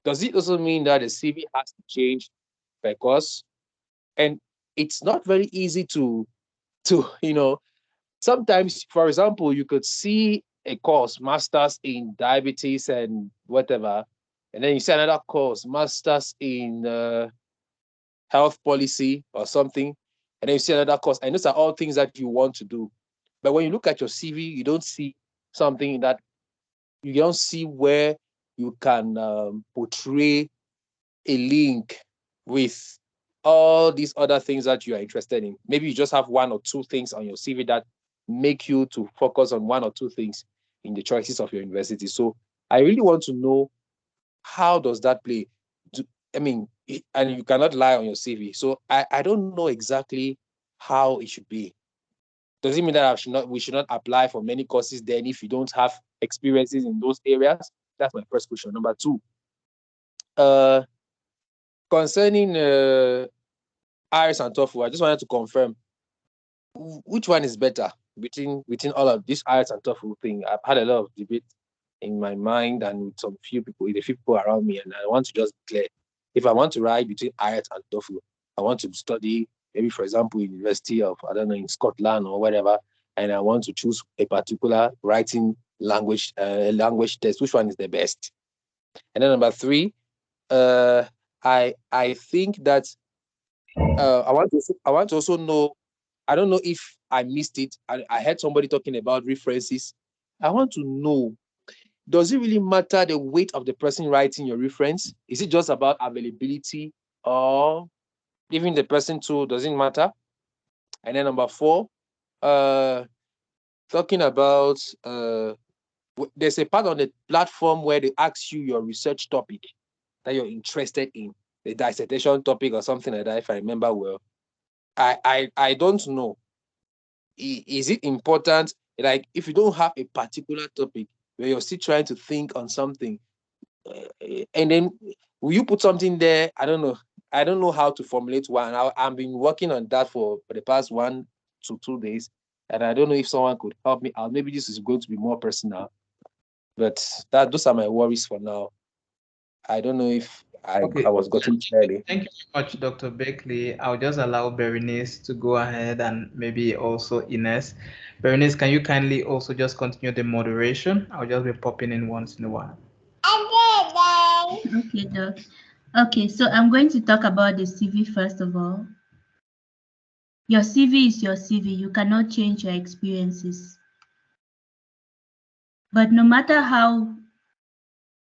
Does it also mean that the CV has to change per course? And it's not very easy to sometimes, for example, you could see a course, masters in diabetes and whatever, and then you see another course, masters in health policy or something, and then you see another course, and those are all things that you want to do. But when you look at your CV, you don't see something that you don't see where you can portray a link with all these other things that you are interested in. Maybe you just have one or two things on your CV that make you to focus on one or two things in the choices of your university. So I really want to know, how does that play? I mean, and you cannot lie on your CV. So I don't know exactly how it should be. Does it mean that we should not apply for many courses then if you don't have experiences in those areas? That's my first question. Number two, concerning IELTS and TOEFL, I just wanted to confirm which one is better between all of this IELTS and TOEFL thing. I've had a lot of debate in my mind and with some few people around me, and I want to just be clear. If I want to write between IELTS and TOEFL, I want to study maybe, for example, University of, I don't know, in Scotland or whatever, and I want to choose a particular writing language test. Which one is the best? And then number three, I think that I want to also know. I don't know if I missed it. I heard somebody talking about references. I want to know, does it really matter the weight of the person writing your reference? Is it just about availability, or even the person too doesn't matter? And then number four, talking about there's a part on the platform where they ask you your research topic that you're interested in, the dissertation topic or something like that, if I remember well. I don't know. Is it important? Like, if you don't have a particular topic where you're still trying to think on something, and then Will you put something there? I don't know. I don't know how to formulate one. I've been working on that for the past 1 to 2 days, and I don't know if someone could help me out. Maybe this is going to be more personal, but those are my worries for now. I don't know if I Okay. was gotten clearly. Thank you very much, Dr. Beckley. I'll just allow Berenice to go ahead and maybe also Ines. Berenice, can you kindly also just continue the moderation? I'll just be popping in once in a while. Okay, Doc. Okay, so I'm going to talk about the CV first of all. Your CV is your CV. You cannot change your experiences. But no matter how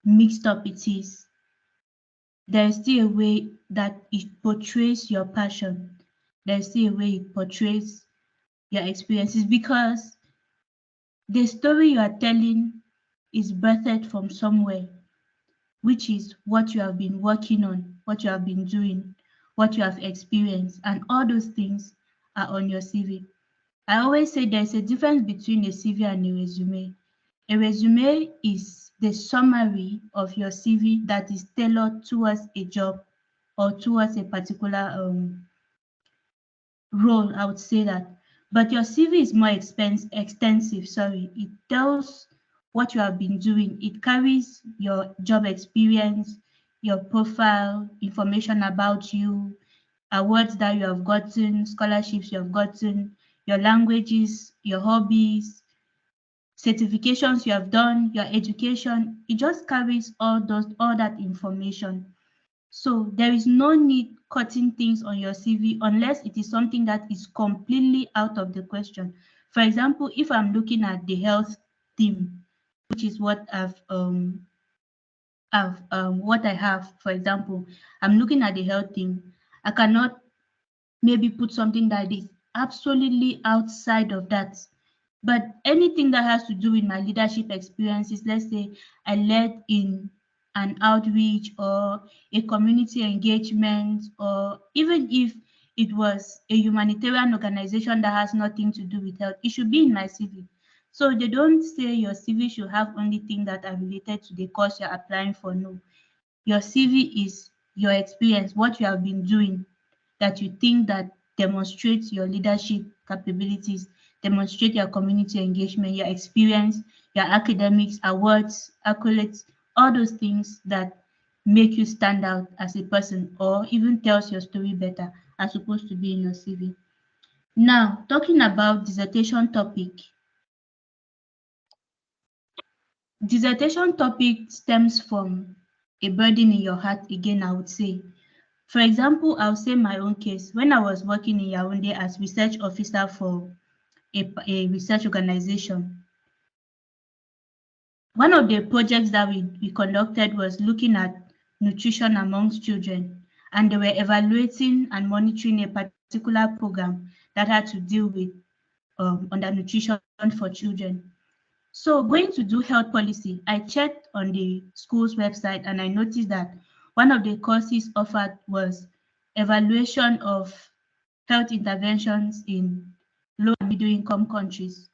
mixed up it is, there is still a way that it portrays your passion. There is still a way it portrays your experiences because the story you are telling is birthed from somewhere, which is what you have been working on, what you have been doing, what you have experienced, and all those things are on your CV. I always say there's a difference between a CV and a resume. A resume is the summary of your CV that is tailored towards a job or towards a particular role, I would say that. But your CV is more extensive, sorry. It tells what you have been doing. It carries your job experience, your profile, information about you, awards that you have gotten, scholarships you have gotten, your languages, your hobbies, certifications you have done, your education. It just carries all that information. So there is no need cutting things on your CV unless it is something that is completely out of the question. For example, if I'm looking at the health theme, which is what what I have, for example, I'm looking at the health theme. I cannot maybe put something that is absolutely outside of that. But anything that has to do with my leadership experiences, let's say I led in an outreach or a community engagement, or even if it was a humanitarian organization that has nothing to do with health, it should be in my CV. So they don't say your CV should have only things that are related to the course you're applying for. No, your CV is your experience, what you have been doing that you think that demonstrates your leadership capabilities, demonstrate your community engagement, your experience, your academics, awards, accolades, all those things that make you stand out as a person or even tells your story better are supposed to be in your CV. Now, talking about dissertation topic. Dissertation topic stems from a burden in your heart again, I would say. For example, I'll say my own case. When I was working in Yaoundé as research officer for a research organization, one of the projects that we conducted was looking at nutrition amongst children, and they were evaluating and monitoring a particular program that had to deal with undernutrition for children. So going to do health policy, I checked on the school's website and I noticed that one of the courses offered was evaluation of health interventions in low and middle income countries.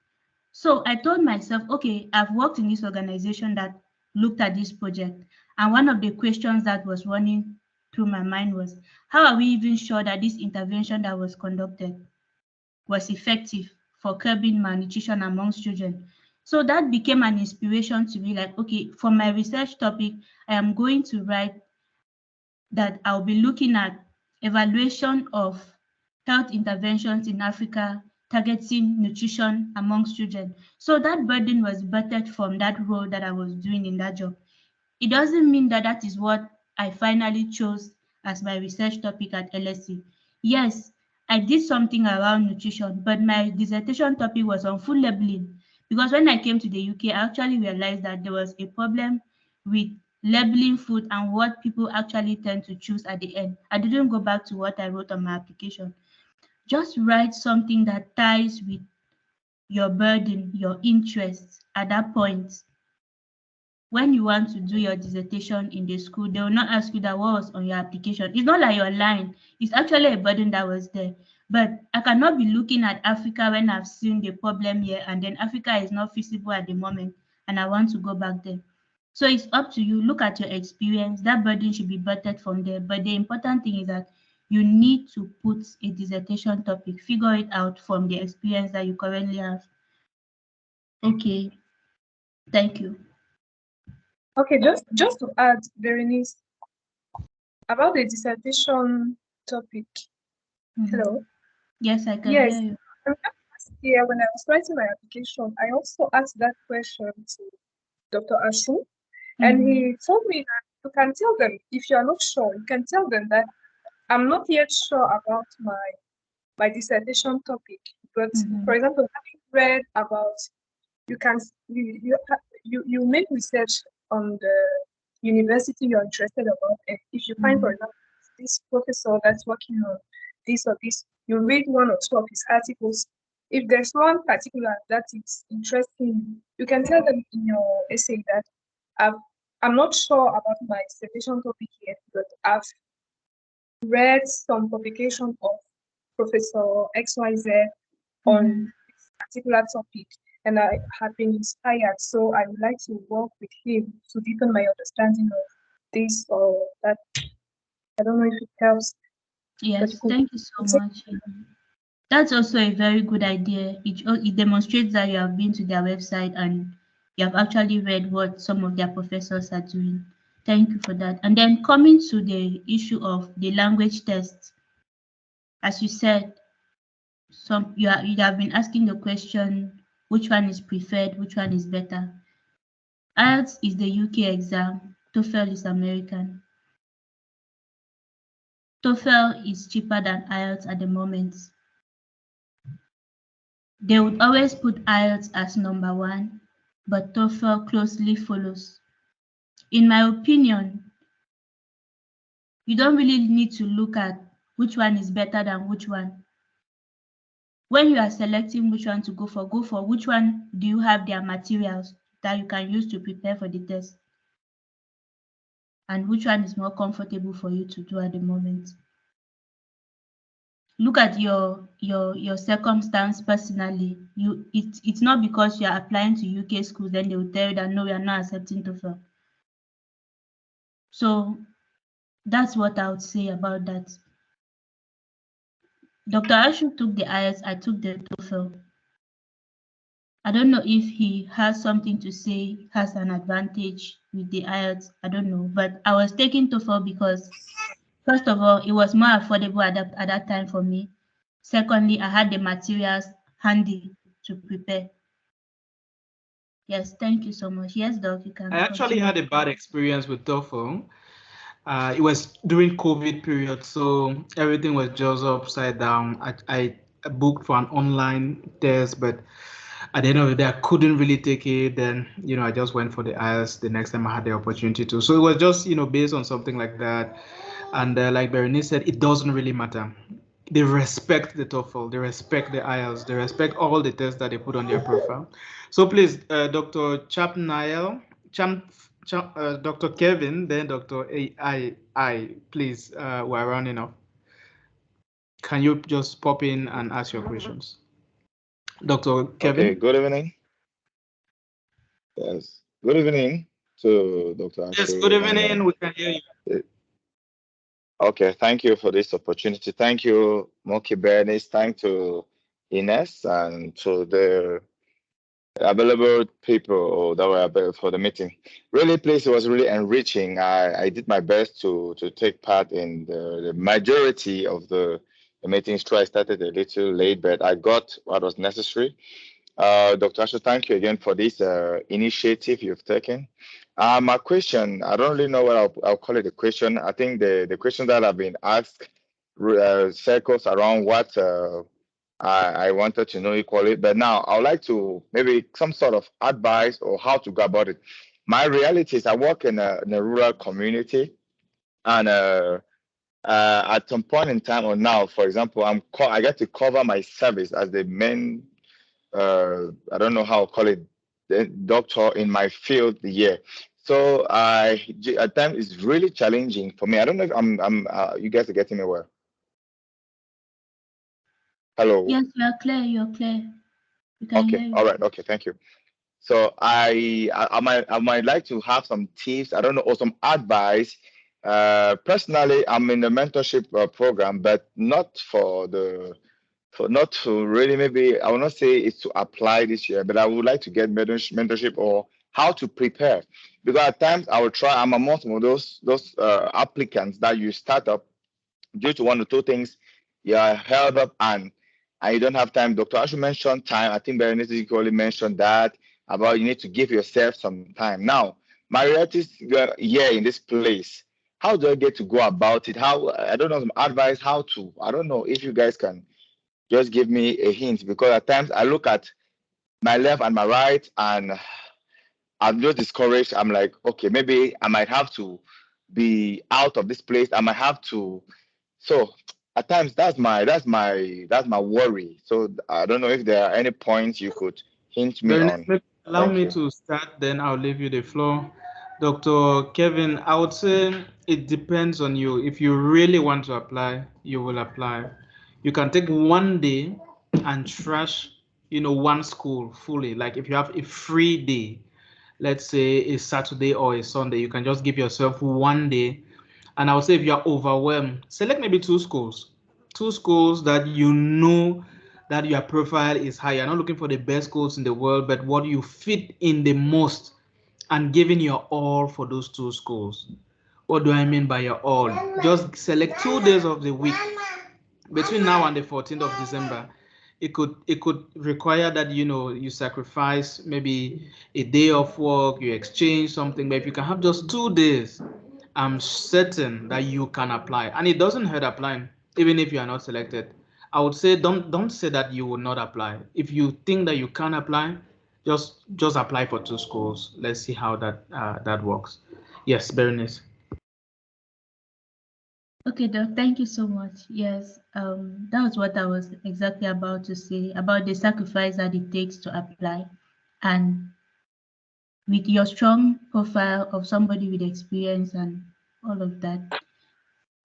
So I told myself, okay, I've worked in this organization that looked at this project. And one of the questions that was running through my mind was, how are we even sure that this intervention that was conducted was effective for curbing malnutrition amongst children? So that became an inspiration to me, like, okay, for my research topic, I am going to write that I'll be looking at evaluation of health interventions in Africa targeting nutrition amongst children. So that burden was birthed from that role that I was doing in that job. It doesn't mean that that is what I finally chose as my research topic at LSE. Yes, I did something around nutrition, but my dissertation topic was on food labeling because when I came to the UK, I actually realized that there was a problem with labeling food and what people actually tend to choose at the end. I didn't go back to what I wrote on my application. Just write something that ties with your burden, your interests at that point. When you want to do your dissertation in the school, they will not ask you that what was on your application. It's not like you're lying. It's actually a burden that was there. But I cannot be looking at Africa when I've seen the problem here and then Africa is not feasible at the moment and I want to go back there. So it's up to you. Look at your experience. That burden should be butted from there. But the important thing is that you need to put a dissertation topic, figure it out from the experience that you currently have. Okay, thank you. Okay, just to add, Berenice, about the dissertation topic. Hello? Yes, I can Yes. hear you. Last year, when I was writing my application, I also asked that question to Dr. Ashu, and he told me that you can tell them, if you are not sure, you can tell them that I'm not yet sure about my dissertation topic. But for example, having read about, you can you make research on the university you're interested about, and if you find, for example, this professor that's working on this or this, you read one or two of his articles. If there's one particular that is interesting, you can tell them in your essay that I'm not sure about my dissertation topic yet, but I've read some publication of Professor XYZ on this particular topic, and I have been inspired. So I would like to work with him to deepen my understanding of this or that. I don't know if it helps. Yes, thank you so much. That's also a very good idea. It demonstrates that you have been to their website and you have actually read what some of their professors are doing. Thank you for that. And then coming to the issue of the language test, as you said, you have been asking the question, which one is preferred, which one is better. IELTS is the UK exam, TOEFL is American. TOEFL is cheaper than IELTS at the moment. They would always put IELTS as number one, but TOEFL closely follows. In my opinion, you don't really need to look at which one is better than which one. When you are selecting which one to go for which one do you have their materials that you can use to prepare for the test, and which one is more comfortable for you to do at the moment. Look at your circumstance personally. It's not because you are applying to UK schools, then they will tell you that no, we are not accepting TOEFL. So that's what I would say about that. Dr. Ashu took the IELTS, I took the TOEFL. I don't know if he has something to say, has an advantage with the IELTS. I don't know. But I was taking TOEFL because, first of all, it was more affordable at that time for me. Secondly, I had the materials handy to prepare. Yes, thank you so much. Yes, Doc, you can I actually continue. had a bad experience with TOEFL. It was during COVID period, so everything was just upside down. I booked for an online test, but at the end of the day, I couldn't really take it. Then, I just went for the IELTS the next time I had the opportunity to. So it was just, based on something like that. And like Berenice said, it doesn't really matter. They respect the TOEFL, they respect the IELTS, they respect all the tests that they put on their profile. So please, Dr. Dr. Kevin, then Dr. I, please, we're running off. Can you just pop in and ask your questions? Dr. Kevin? Okay, good evening. Yes, good evening to Dr. Yes, Ashu. good evening. We can hear you. Okay, thank you for this opportunity. Thank you, Moki Bernice. Thank to Ines and to the available people that were available for the meeting. Really, please, it was really enriching. I did my best to take part in the majority of the meetings. Try started a little late, but I got what was necessary. Dr. Ashu, thank you again for this initiative you've taken. My question, I don't really know what I'll call it a question. I think the question that have been asked circles around what I wanted to know equally. But now I would like to maybe some sort of advice or how to go about it. My reality is I work in a rural community, and at some point in time or now, for example, I get to cover my service as the main I don't know how to call it, the doctor in my field here. So at times it's really challenging for me. I don't know if you guys are getting me well. Hello. Yes, you are clear. You're clear. We can hear Okay. you. All right. Okay. Thank you. So I might like to have some tips, I don't know, or some advice. Personally, I'm in the mentorship program, but not not to really, maybe I will not say it's to apply this year, but I would like to get mentorship or how to prepare. Because at times I will try, I'm among of those applicants that you start up due to one or two things, you are held up and you don't have time. Dr. Ashu mentioned time. I think Berenice equally mentioned that about you need to give yourself some time. Now, my reality is here in this place. How do I get to go about it? How, I don't know, some advice how to. I don't know if you guys can just give me a hint, because at times I look at my left and my right and I'm just discouraged. I'm like, okay, maybe I might have to be out of this place. I might have to. So at times that's my worry. So I don't know if there are any points you could hint me Bernice, on. maybe allow Thank me you. to start, then I'll leave you the floor. Dr. Kevin, I would say it depends on you. If you really want to apply, you will apply. You can take one day and trash, one school fully. Like if you have a free day, let's say a Saturday or a Sunday, you can just give yourself one day. And I would say if you're overwhelmed, select maybe two schools that you know that your profile is high. You're not looking for the best schools in the world, but what you fit in the most and giving your all for those two schools. What do I mean by your all? Just select 2 days of the week between now and the 14th of December. It could require that you sacrifice maybe a day of work, you exchange something, but if you can have just 2 days, I'm certain that you can apply. And it doesn't hurt applying, even if you are not selected. I would say don't say that you will not apply. If you think that you can apply, just apply for two schools. Let's see how that works. Yes, Berenice. Okay, Doc, thank you so much. Yes, that was what I was exactly about to say about the sacrifice that it takes to apply. And with your strong profile of somebody with experience and all of that,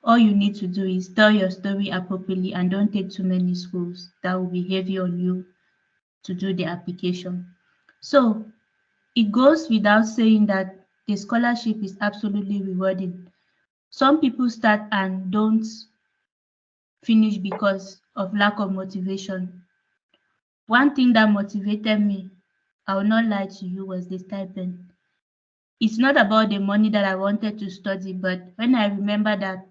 all you need to do is tell your story appropriately and don't take too many schools that will be heavy on you to do the application. So it goes without saying that the scholarship is absolutely rewarding. Some people start and don't finish because of lack of motivation. One thing that motivated me, I will not lie to you, was the stipend. It's not about the money that I wanted to study, but when I remember that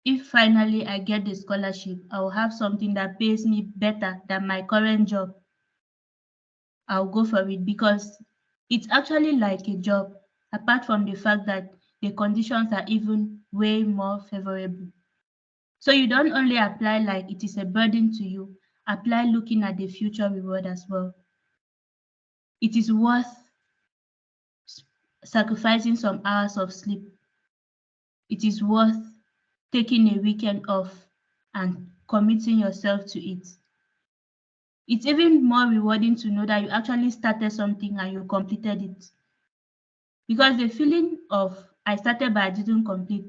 if finally I get the scholarship, I will have something that pays me better than my current job, I'll go for it because it's actually like a job, apart from the fact that the conditions are even way more favorable. So you don't only apply like it is a burden to you, apply looking at the future reward as well. It is worth sacrificing some hours of sleep. It is worth taking a weekend off and committing yourself to it. It's even more rewarding to know that you actually started something and you completed it. Because the feeling of I started but I didn't complete,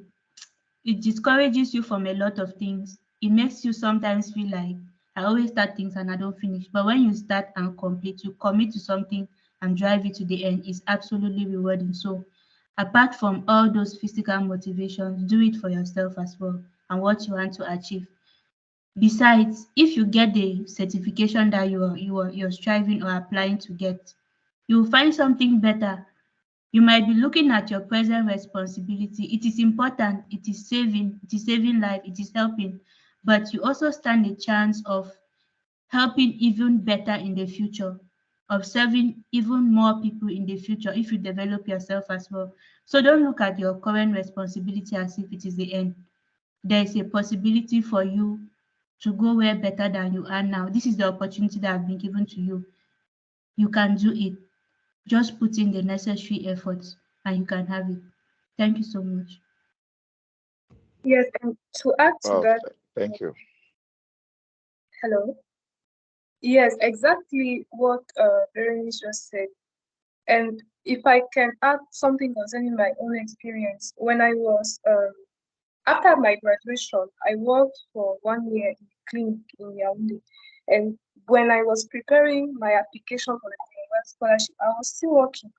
it discourages you from a lot of things. It makes you sometimes feel like I always start things and I don't finish. But when you start and complete, you commit to something and drive it to the end, is absolutely rewarding. So apart from all those physical motivations, do it for yourself as well and what you want to achieve. Besides, if you get the certification that you're striving or applying to get, you'll find something better. You might be looking at your present responsibility. It is important, it is saving life, it is helping, but you also stand a chance of helping even better in the future, of serving even more people in the future if you develop yourself as well. So don't look at your current responsibility as if it is the end. There is a possibility for you to go where better than you are now. This is the opportunity that has been given to you. You can do it. Just put in the necessary efforts and you can have it. Thank you so much. Yes, and to add to Well, that, thank you. hello. Yes, exactly what Berenice just said. And if I can add something concerning my own experience, when I was after my graduation, I worked for 1 year in clinic in Yaoundé. And when I was preparing my application for the scholarship, I was still working.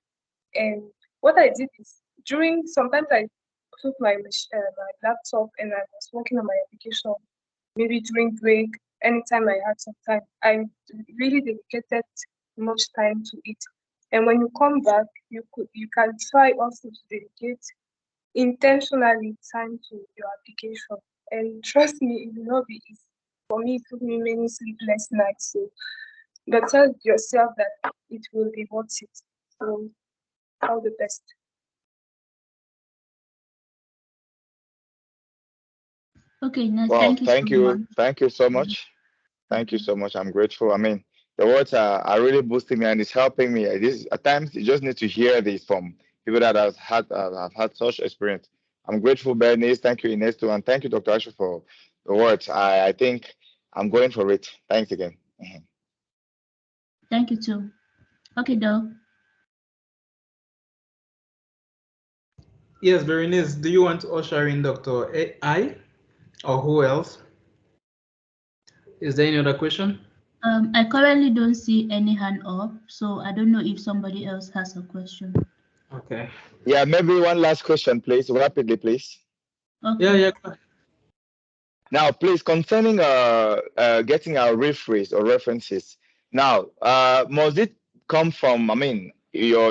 And what I did is sometimes I took my laptop and I was working on my application. Maybe during break, anytime I had some time, I really dedicated much time to it. And when you come back, you can try also to dedicate intentionally time to your application. And trust me, it will not be easy. For me, it took me many sleepless nights. So, but tell yourself that it will be worth it. So, all the best. Okay, Ness, Wow, thank you so much. thank you so Yeah, much. Thank you so much. I'm grateful. I mean, the words are really boosting me and it's helping me. This at times you just need to hear this from people that have had such experience. I'm grateful, Bernice. Thank you, Ines, too, and thank you, Dr. Ashu, for the words. I think I'm going for it. Thanks again. Mhm. thank you too. Okay, though. Yes, Berenice, do you want to usher in Dr. I or who else? Is there any other question? I currently don't see any hand up, so I don't know if somebody else has a question. Okay. Yeah, maybe one last question, please, rapidly, please. Okay. Yeah. Now, please, concerning getting our referees or references. Now, must it come from? I mean, your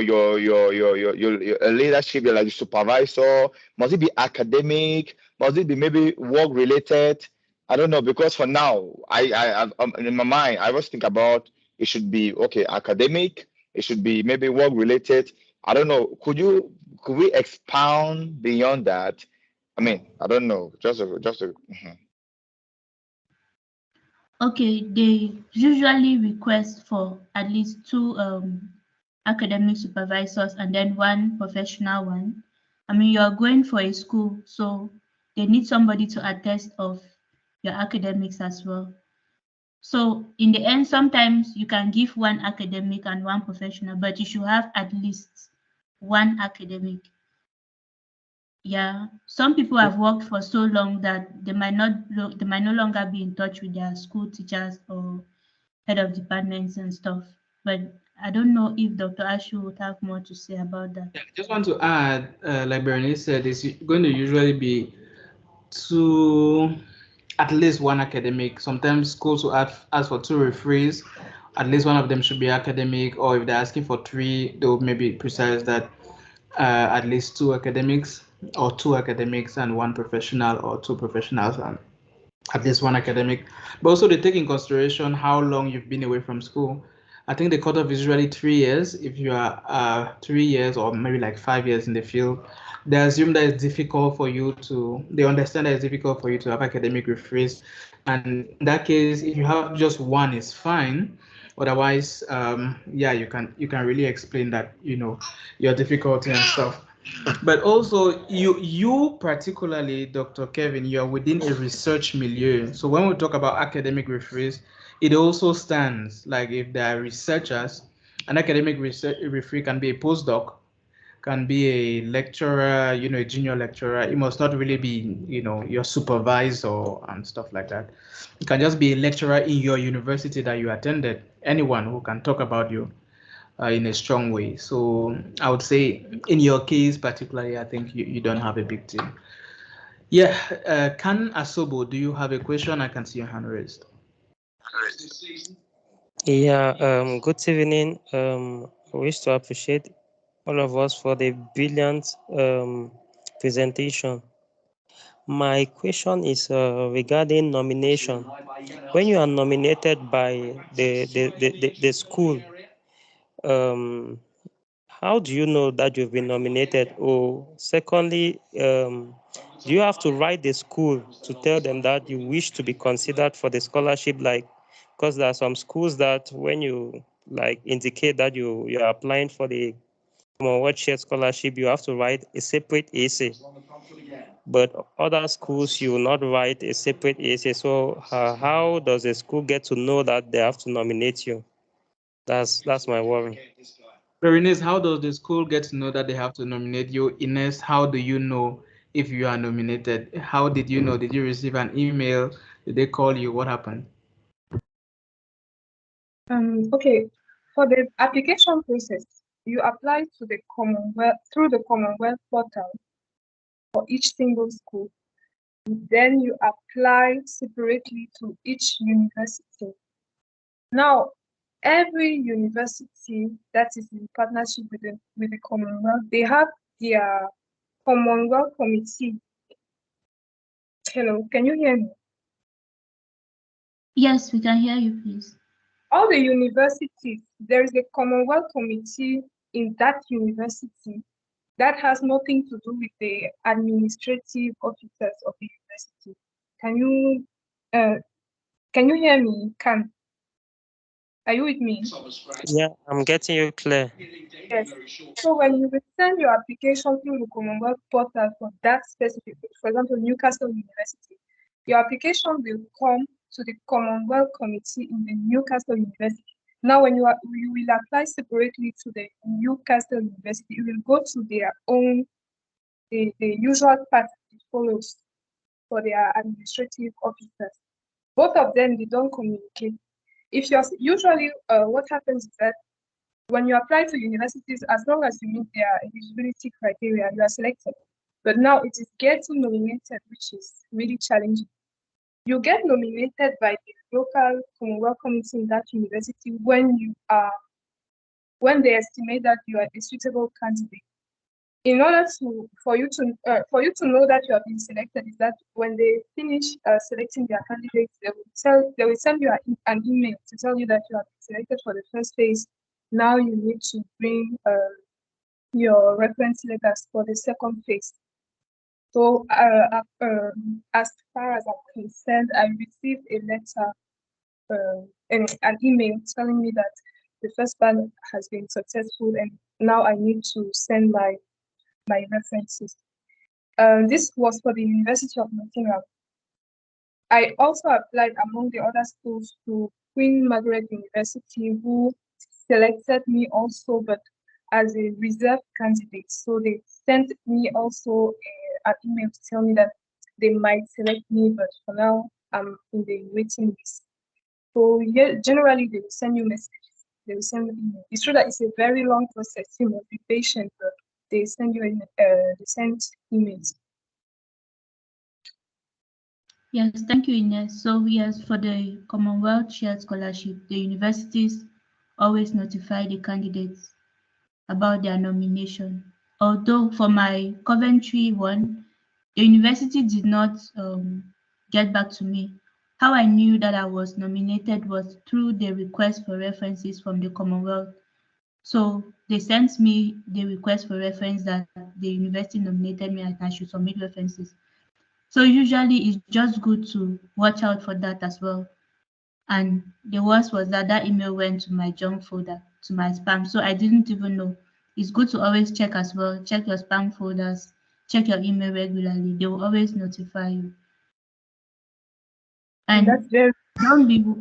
leadership, your like supervisor. Must it be academic? Must it be maybe work related? I don't know, because for now, in my mind, I always think about it should be okay academic. It should be maybe work related. I don't know. Could we expound beyond that? I mean, I don't know. Mhm. Okay, they usually request for at least two academic supervisors and then one professional one. I mean, you're going for a school, so they need somebody to attest of your academics as well. So in the end, sometimes you can give one academic and one professional, but you should have at least one academic. Yeah, some people have worked for so long that they might no longer be in touch with their school teachers or head of departments and stuff. But I don't know if Dr. Ashu would have more to say about that. I just want to add, like Berenice said, it's going to usually be two, at least one academic. Sometimes schools will ask for two referees. At least one of them should be academic, or if they're asking for three, they'll maybe precise that at least two academics, or two academics and one professional, or two professionals and at least one academic. But also they take in consideration how long you've been away from school. I think the cutoff is usually 3 years. If you are 3 years or maybe like 5 years in the field, they assume that it's difficult for you to, they understand that it's difficult for you to have academic referees. And in that case, if you have just one, it's fine. Otherwise, yeah, you can really explain that, your difficulty and stuff. But also, you particularly, Dr. Kevin, you are within a research milieu. So when we talk about academic referees, it also stands like if there are researchers, an academic research referee can be a postdoc, can be a lecturer, a junior lecturer. It must not really be, your supervisor and stuff like that. It can just be a lecturer in your university that you attended. Anyone who can talk about you in a strong way. So I would say in your case particularly, I think you don't have a big team. Yeah, Kan Asobo, do you have a question? I can see your hand raised. Yeah, good evening. I wish to appreciate all of us for the brilliant presentation. My question is regarding nomination. When you are nominated by the school, um, how do you know that you've been nominated? Or secondly, do you have to write the school to tell them that you wish to be considered for the scholarship? Like, because there are some schools that when you like indicate that you are applying for the Commonwealth Share Scholarship, you have to write a separate essay. But other schools, you will not write a separate essay. So how does a school get to know that they have to nominate you? That's my worry. Berenice, how does the school get to know that they have to nominate you? Ines, how do you know if you are nominated? How did you know? Did you receive an email? Did they call you? What happened? Okay. For the application process, you apply to the Commonwealth through the Commonwealth portal for each single school. Then you apply separately to each university. Now, every university that is in partnership with the Commonwealth, they have their Commonwealth committee. Hello, can you hear me? Yes, we can hear you, please. All the universities, there is a Commonwealth committee in that university that has nothing to do with the administrative officers of the university. Can you hear me? Are you with me? Yeah, I'm getting you clear. Yes. So when you send your application through the Commonwealth portal for that specific, for example, Newcastle University, your application will come to the Commonwealth Committee in the Newcastle University. Now, when you will apply separately to the Newcastle University, it will go to their own, the usual path it follows for their administrative officers. Both of them, they don't communicate. If you're usually, what happens is that when you apply to universities, as long as you meet their eligibility criteria, you are selected. But now it is getting nominated, which is really challenging. You get nominated by the local Commonwealth committee in that university when they estimate that you are a suitable candidate. In order for you to know that you have been selected, is that when they finish selecting their candidates, they will send you an email to tell you that you have been selected for the first phase. Now you need to bring your reference letters for the second phase. So as far as I'm concerned, I received a letter and an email telling me that the first one has been successful, and now I need to send my references. This was for the University of Nottingham. I also applied among the other schools to Queen Margaret University, who selected me also, but as a reserve candidate. So they sent me also an email to tell me that they might select me, but for now I'm in the waiting list. So yeah, generally they will send you messages. They will send you email. It's true that it's a very long process. You must be patient, but they send you they send emails. Yes, thank you, Ines. So yes, for the Commonwealth Shared Scholarship, the universities always notify the candidates about their nomination. Although for my Coventry one, the university did not get back to me. How I knew that I was nominated was through the request for references from the Commonwealth. So they sent me the request for reference that the university nominated me and I should submit references. So usually it's just good to watch out for that as well. And the worst was that that email went to my junk folder, to my spam. So I didn't even know. It's good to always check as well. Check your spam folders, check your email regularly. They will always notify you. And that's And very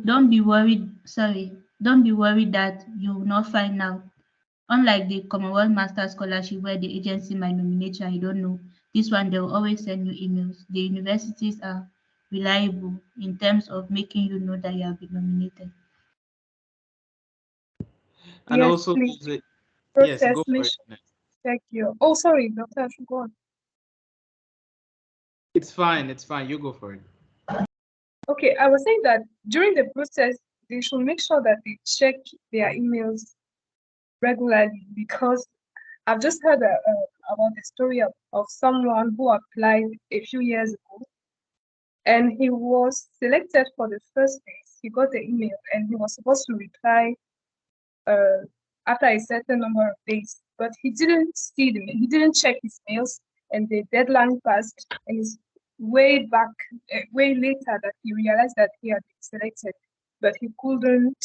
don't be worried. Sorry, don't be worried that you will not find out. Unlike the Commonwealth Master Scholarship, where the agency might nominate you and you don't know, this one they will always send you emails. The universities are reliable in terms of making you know that you have been nominated. And yes, also, please yes, process go me. for it. Check you. Oh, sorry, Doctor, I should go on. It's fine. It's fine. You go for it. Okay, I was saying that during the process, they should make sure that they check their emails regularly, because I've just heard about the story of someone who applied a few years ago, and he was selected for the first phase. He got the email and he was supposed to reply after a certain number of days, but he didn't he didn't check his mails, and the deadline passed, and it's way back, way later that he realized that he had been selected, but he couldn't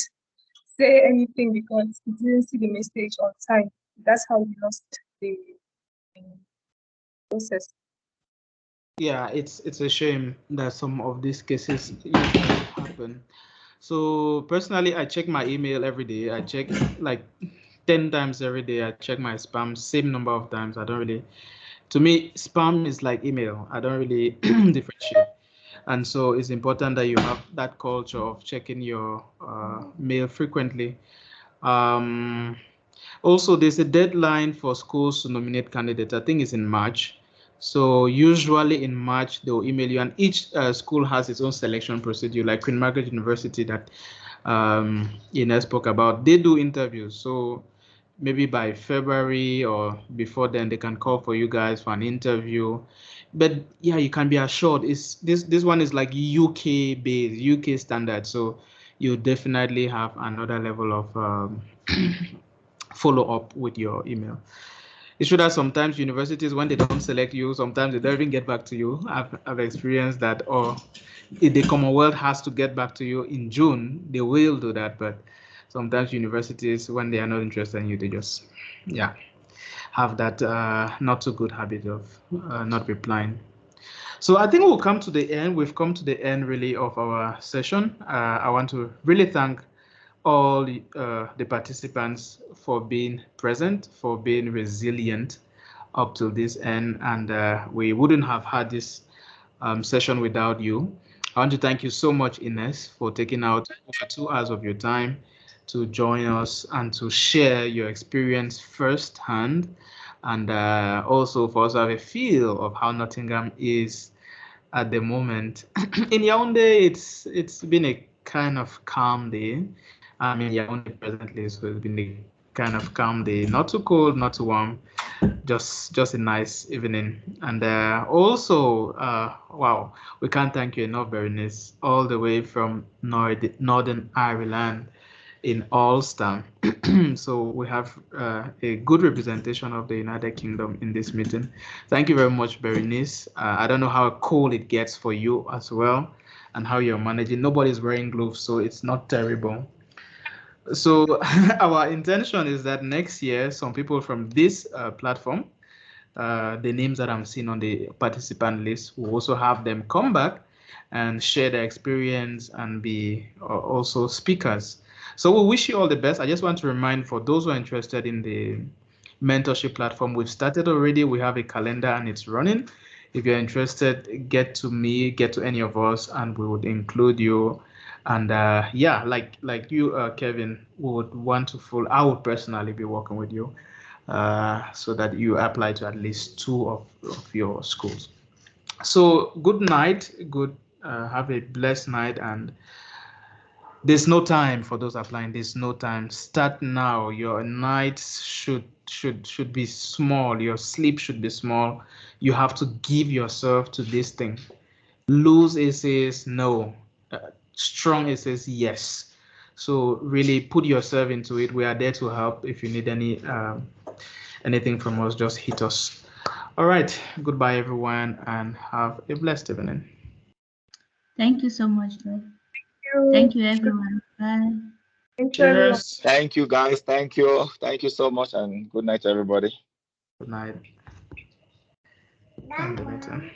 say anything because he didn't see the message on time. That's how he lost the process. Yeah, it's a shame that some of these cases usually happen. So personally, I check my email every day. I check like 10 times every day. I check my spam same number of times. I don't really, to me, spam is like email. I don't really differentiate. And so it's important that you have that culture of checking your mail frequently. Also, there's a deadline for schools to nominate candidates. I think it's in March. So usually in March, they'll email you, and each school has its own selection procedure, like Queen Margaret University that Ines spoke about. They do interviews. So maybe by February or before then, they can call for you guys for an interview. But yeah, you can be assured it's this one is like UK based, UK standard. So you definitely have another level of follow up with your email. It's true that sometimes universities, when they don't select you, sometimes they don't even get back to you. I've experienced that. Or if the Commonwealth has to get back to you in June, they will do that. But sometimes universities, when they are not interested in you, they just, yeah, have that not so good habit of not replying. So I think we'll come to the end. We've come to the end really of our session. I want to really thank all the participants for being present, for being resilient up to this end. And we wouldn't have had this session without you. I want to thank you so much, Ines, for taking out over 2 hours of your time to join us and to share your experience firsthand, and also for us to have a feel of how Nottingham is at the moment. In Yaoundé, it's been a kind of calm day. I'm in Yaoundé presently, so it's been a kind of calm day. Not too cold, not too warm, just a nice evening. And also, wow, we can't thank you enough, Berenice, all the way from Northern Ireland in Ulster. So we have a good representation of the United Kingdom in this meeting. Thank you very much, Berenice. I don't know how cold it gets for you as well and how you're managing. Nobody's wearing gloves, so it's not terrible. So our intention is that next year, some people from this platform, the names that I'm seeing on the participant list, will also have them come back and share their experience and be also speakers. So we wish you all the best. I just want to remind, for those who are interested in the mentorship platform, we've started already. We have a calendar and it's running. If you're interested, get to me, get to any of us, and we would include you. And yeah, like you, Kevin, we would want to full. I would personally be working with you so that you apply to at least two of your schools. So good night, good have a blessed night, and there's no time for those applying. There's no time. Start now. Your nights should be small. Your sleep should be small. You have to give yourself to this thing. Loose essays, no. Strong essays, yes. So really put yourself into it. We are there to help. If you need anything from us, just hit us. All right. Goodbye, everyone, and have a blessed evening. Thank you so much, Lord. You. Thank you, everyone. Bye. Thank you, everyone. Cheers. Thank you, guys. Thank you. Thank you so much, and good night, everybody. Good night. End the meeting.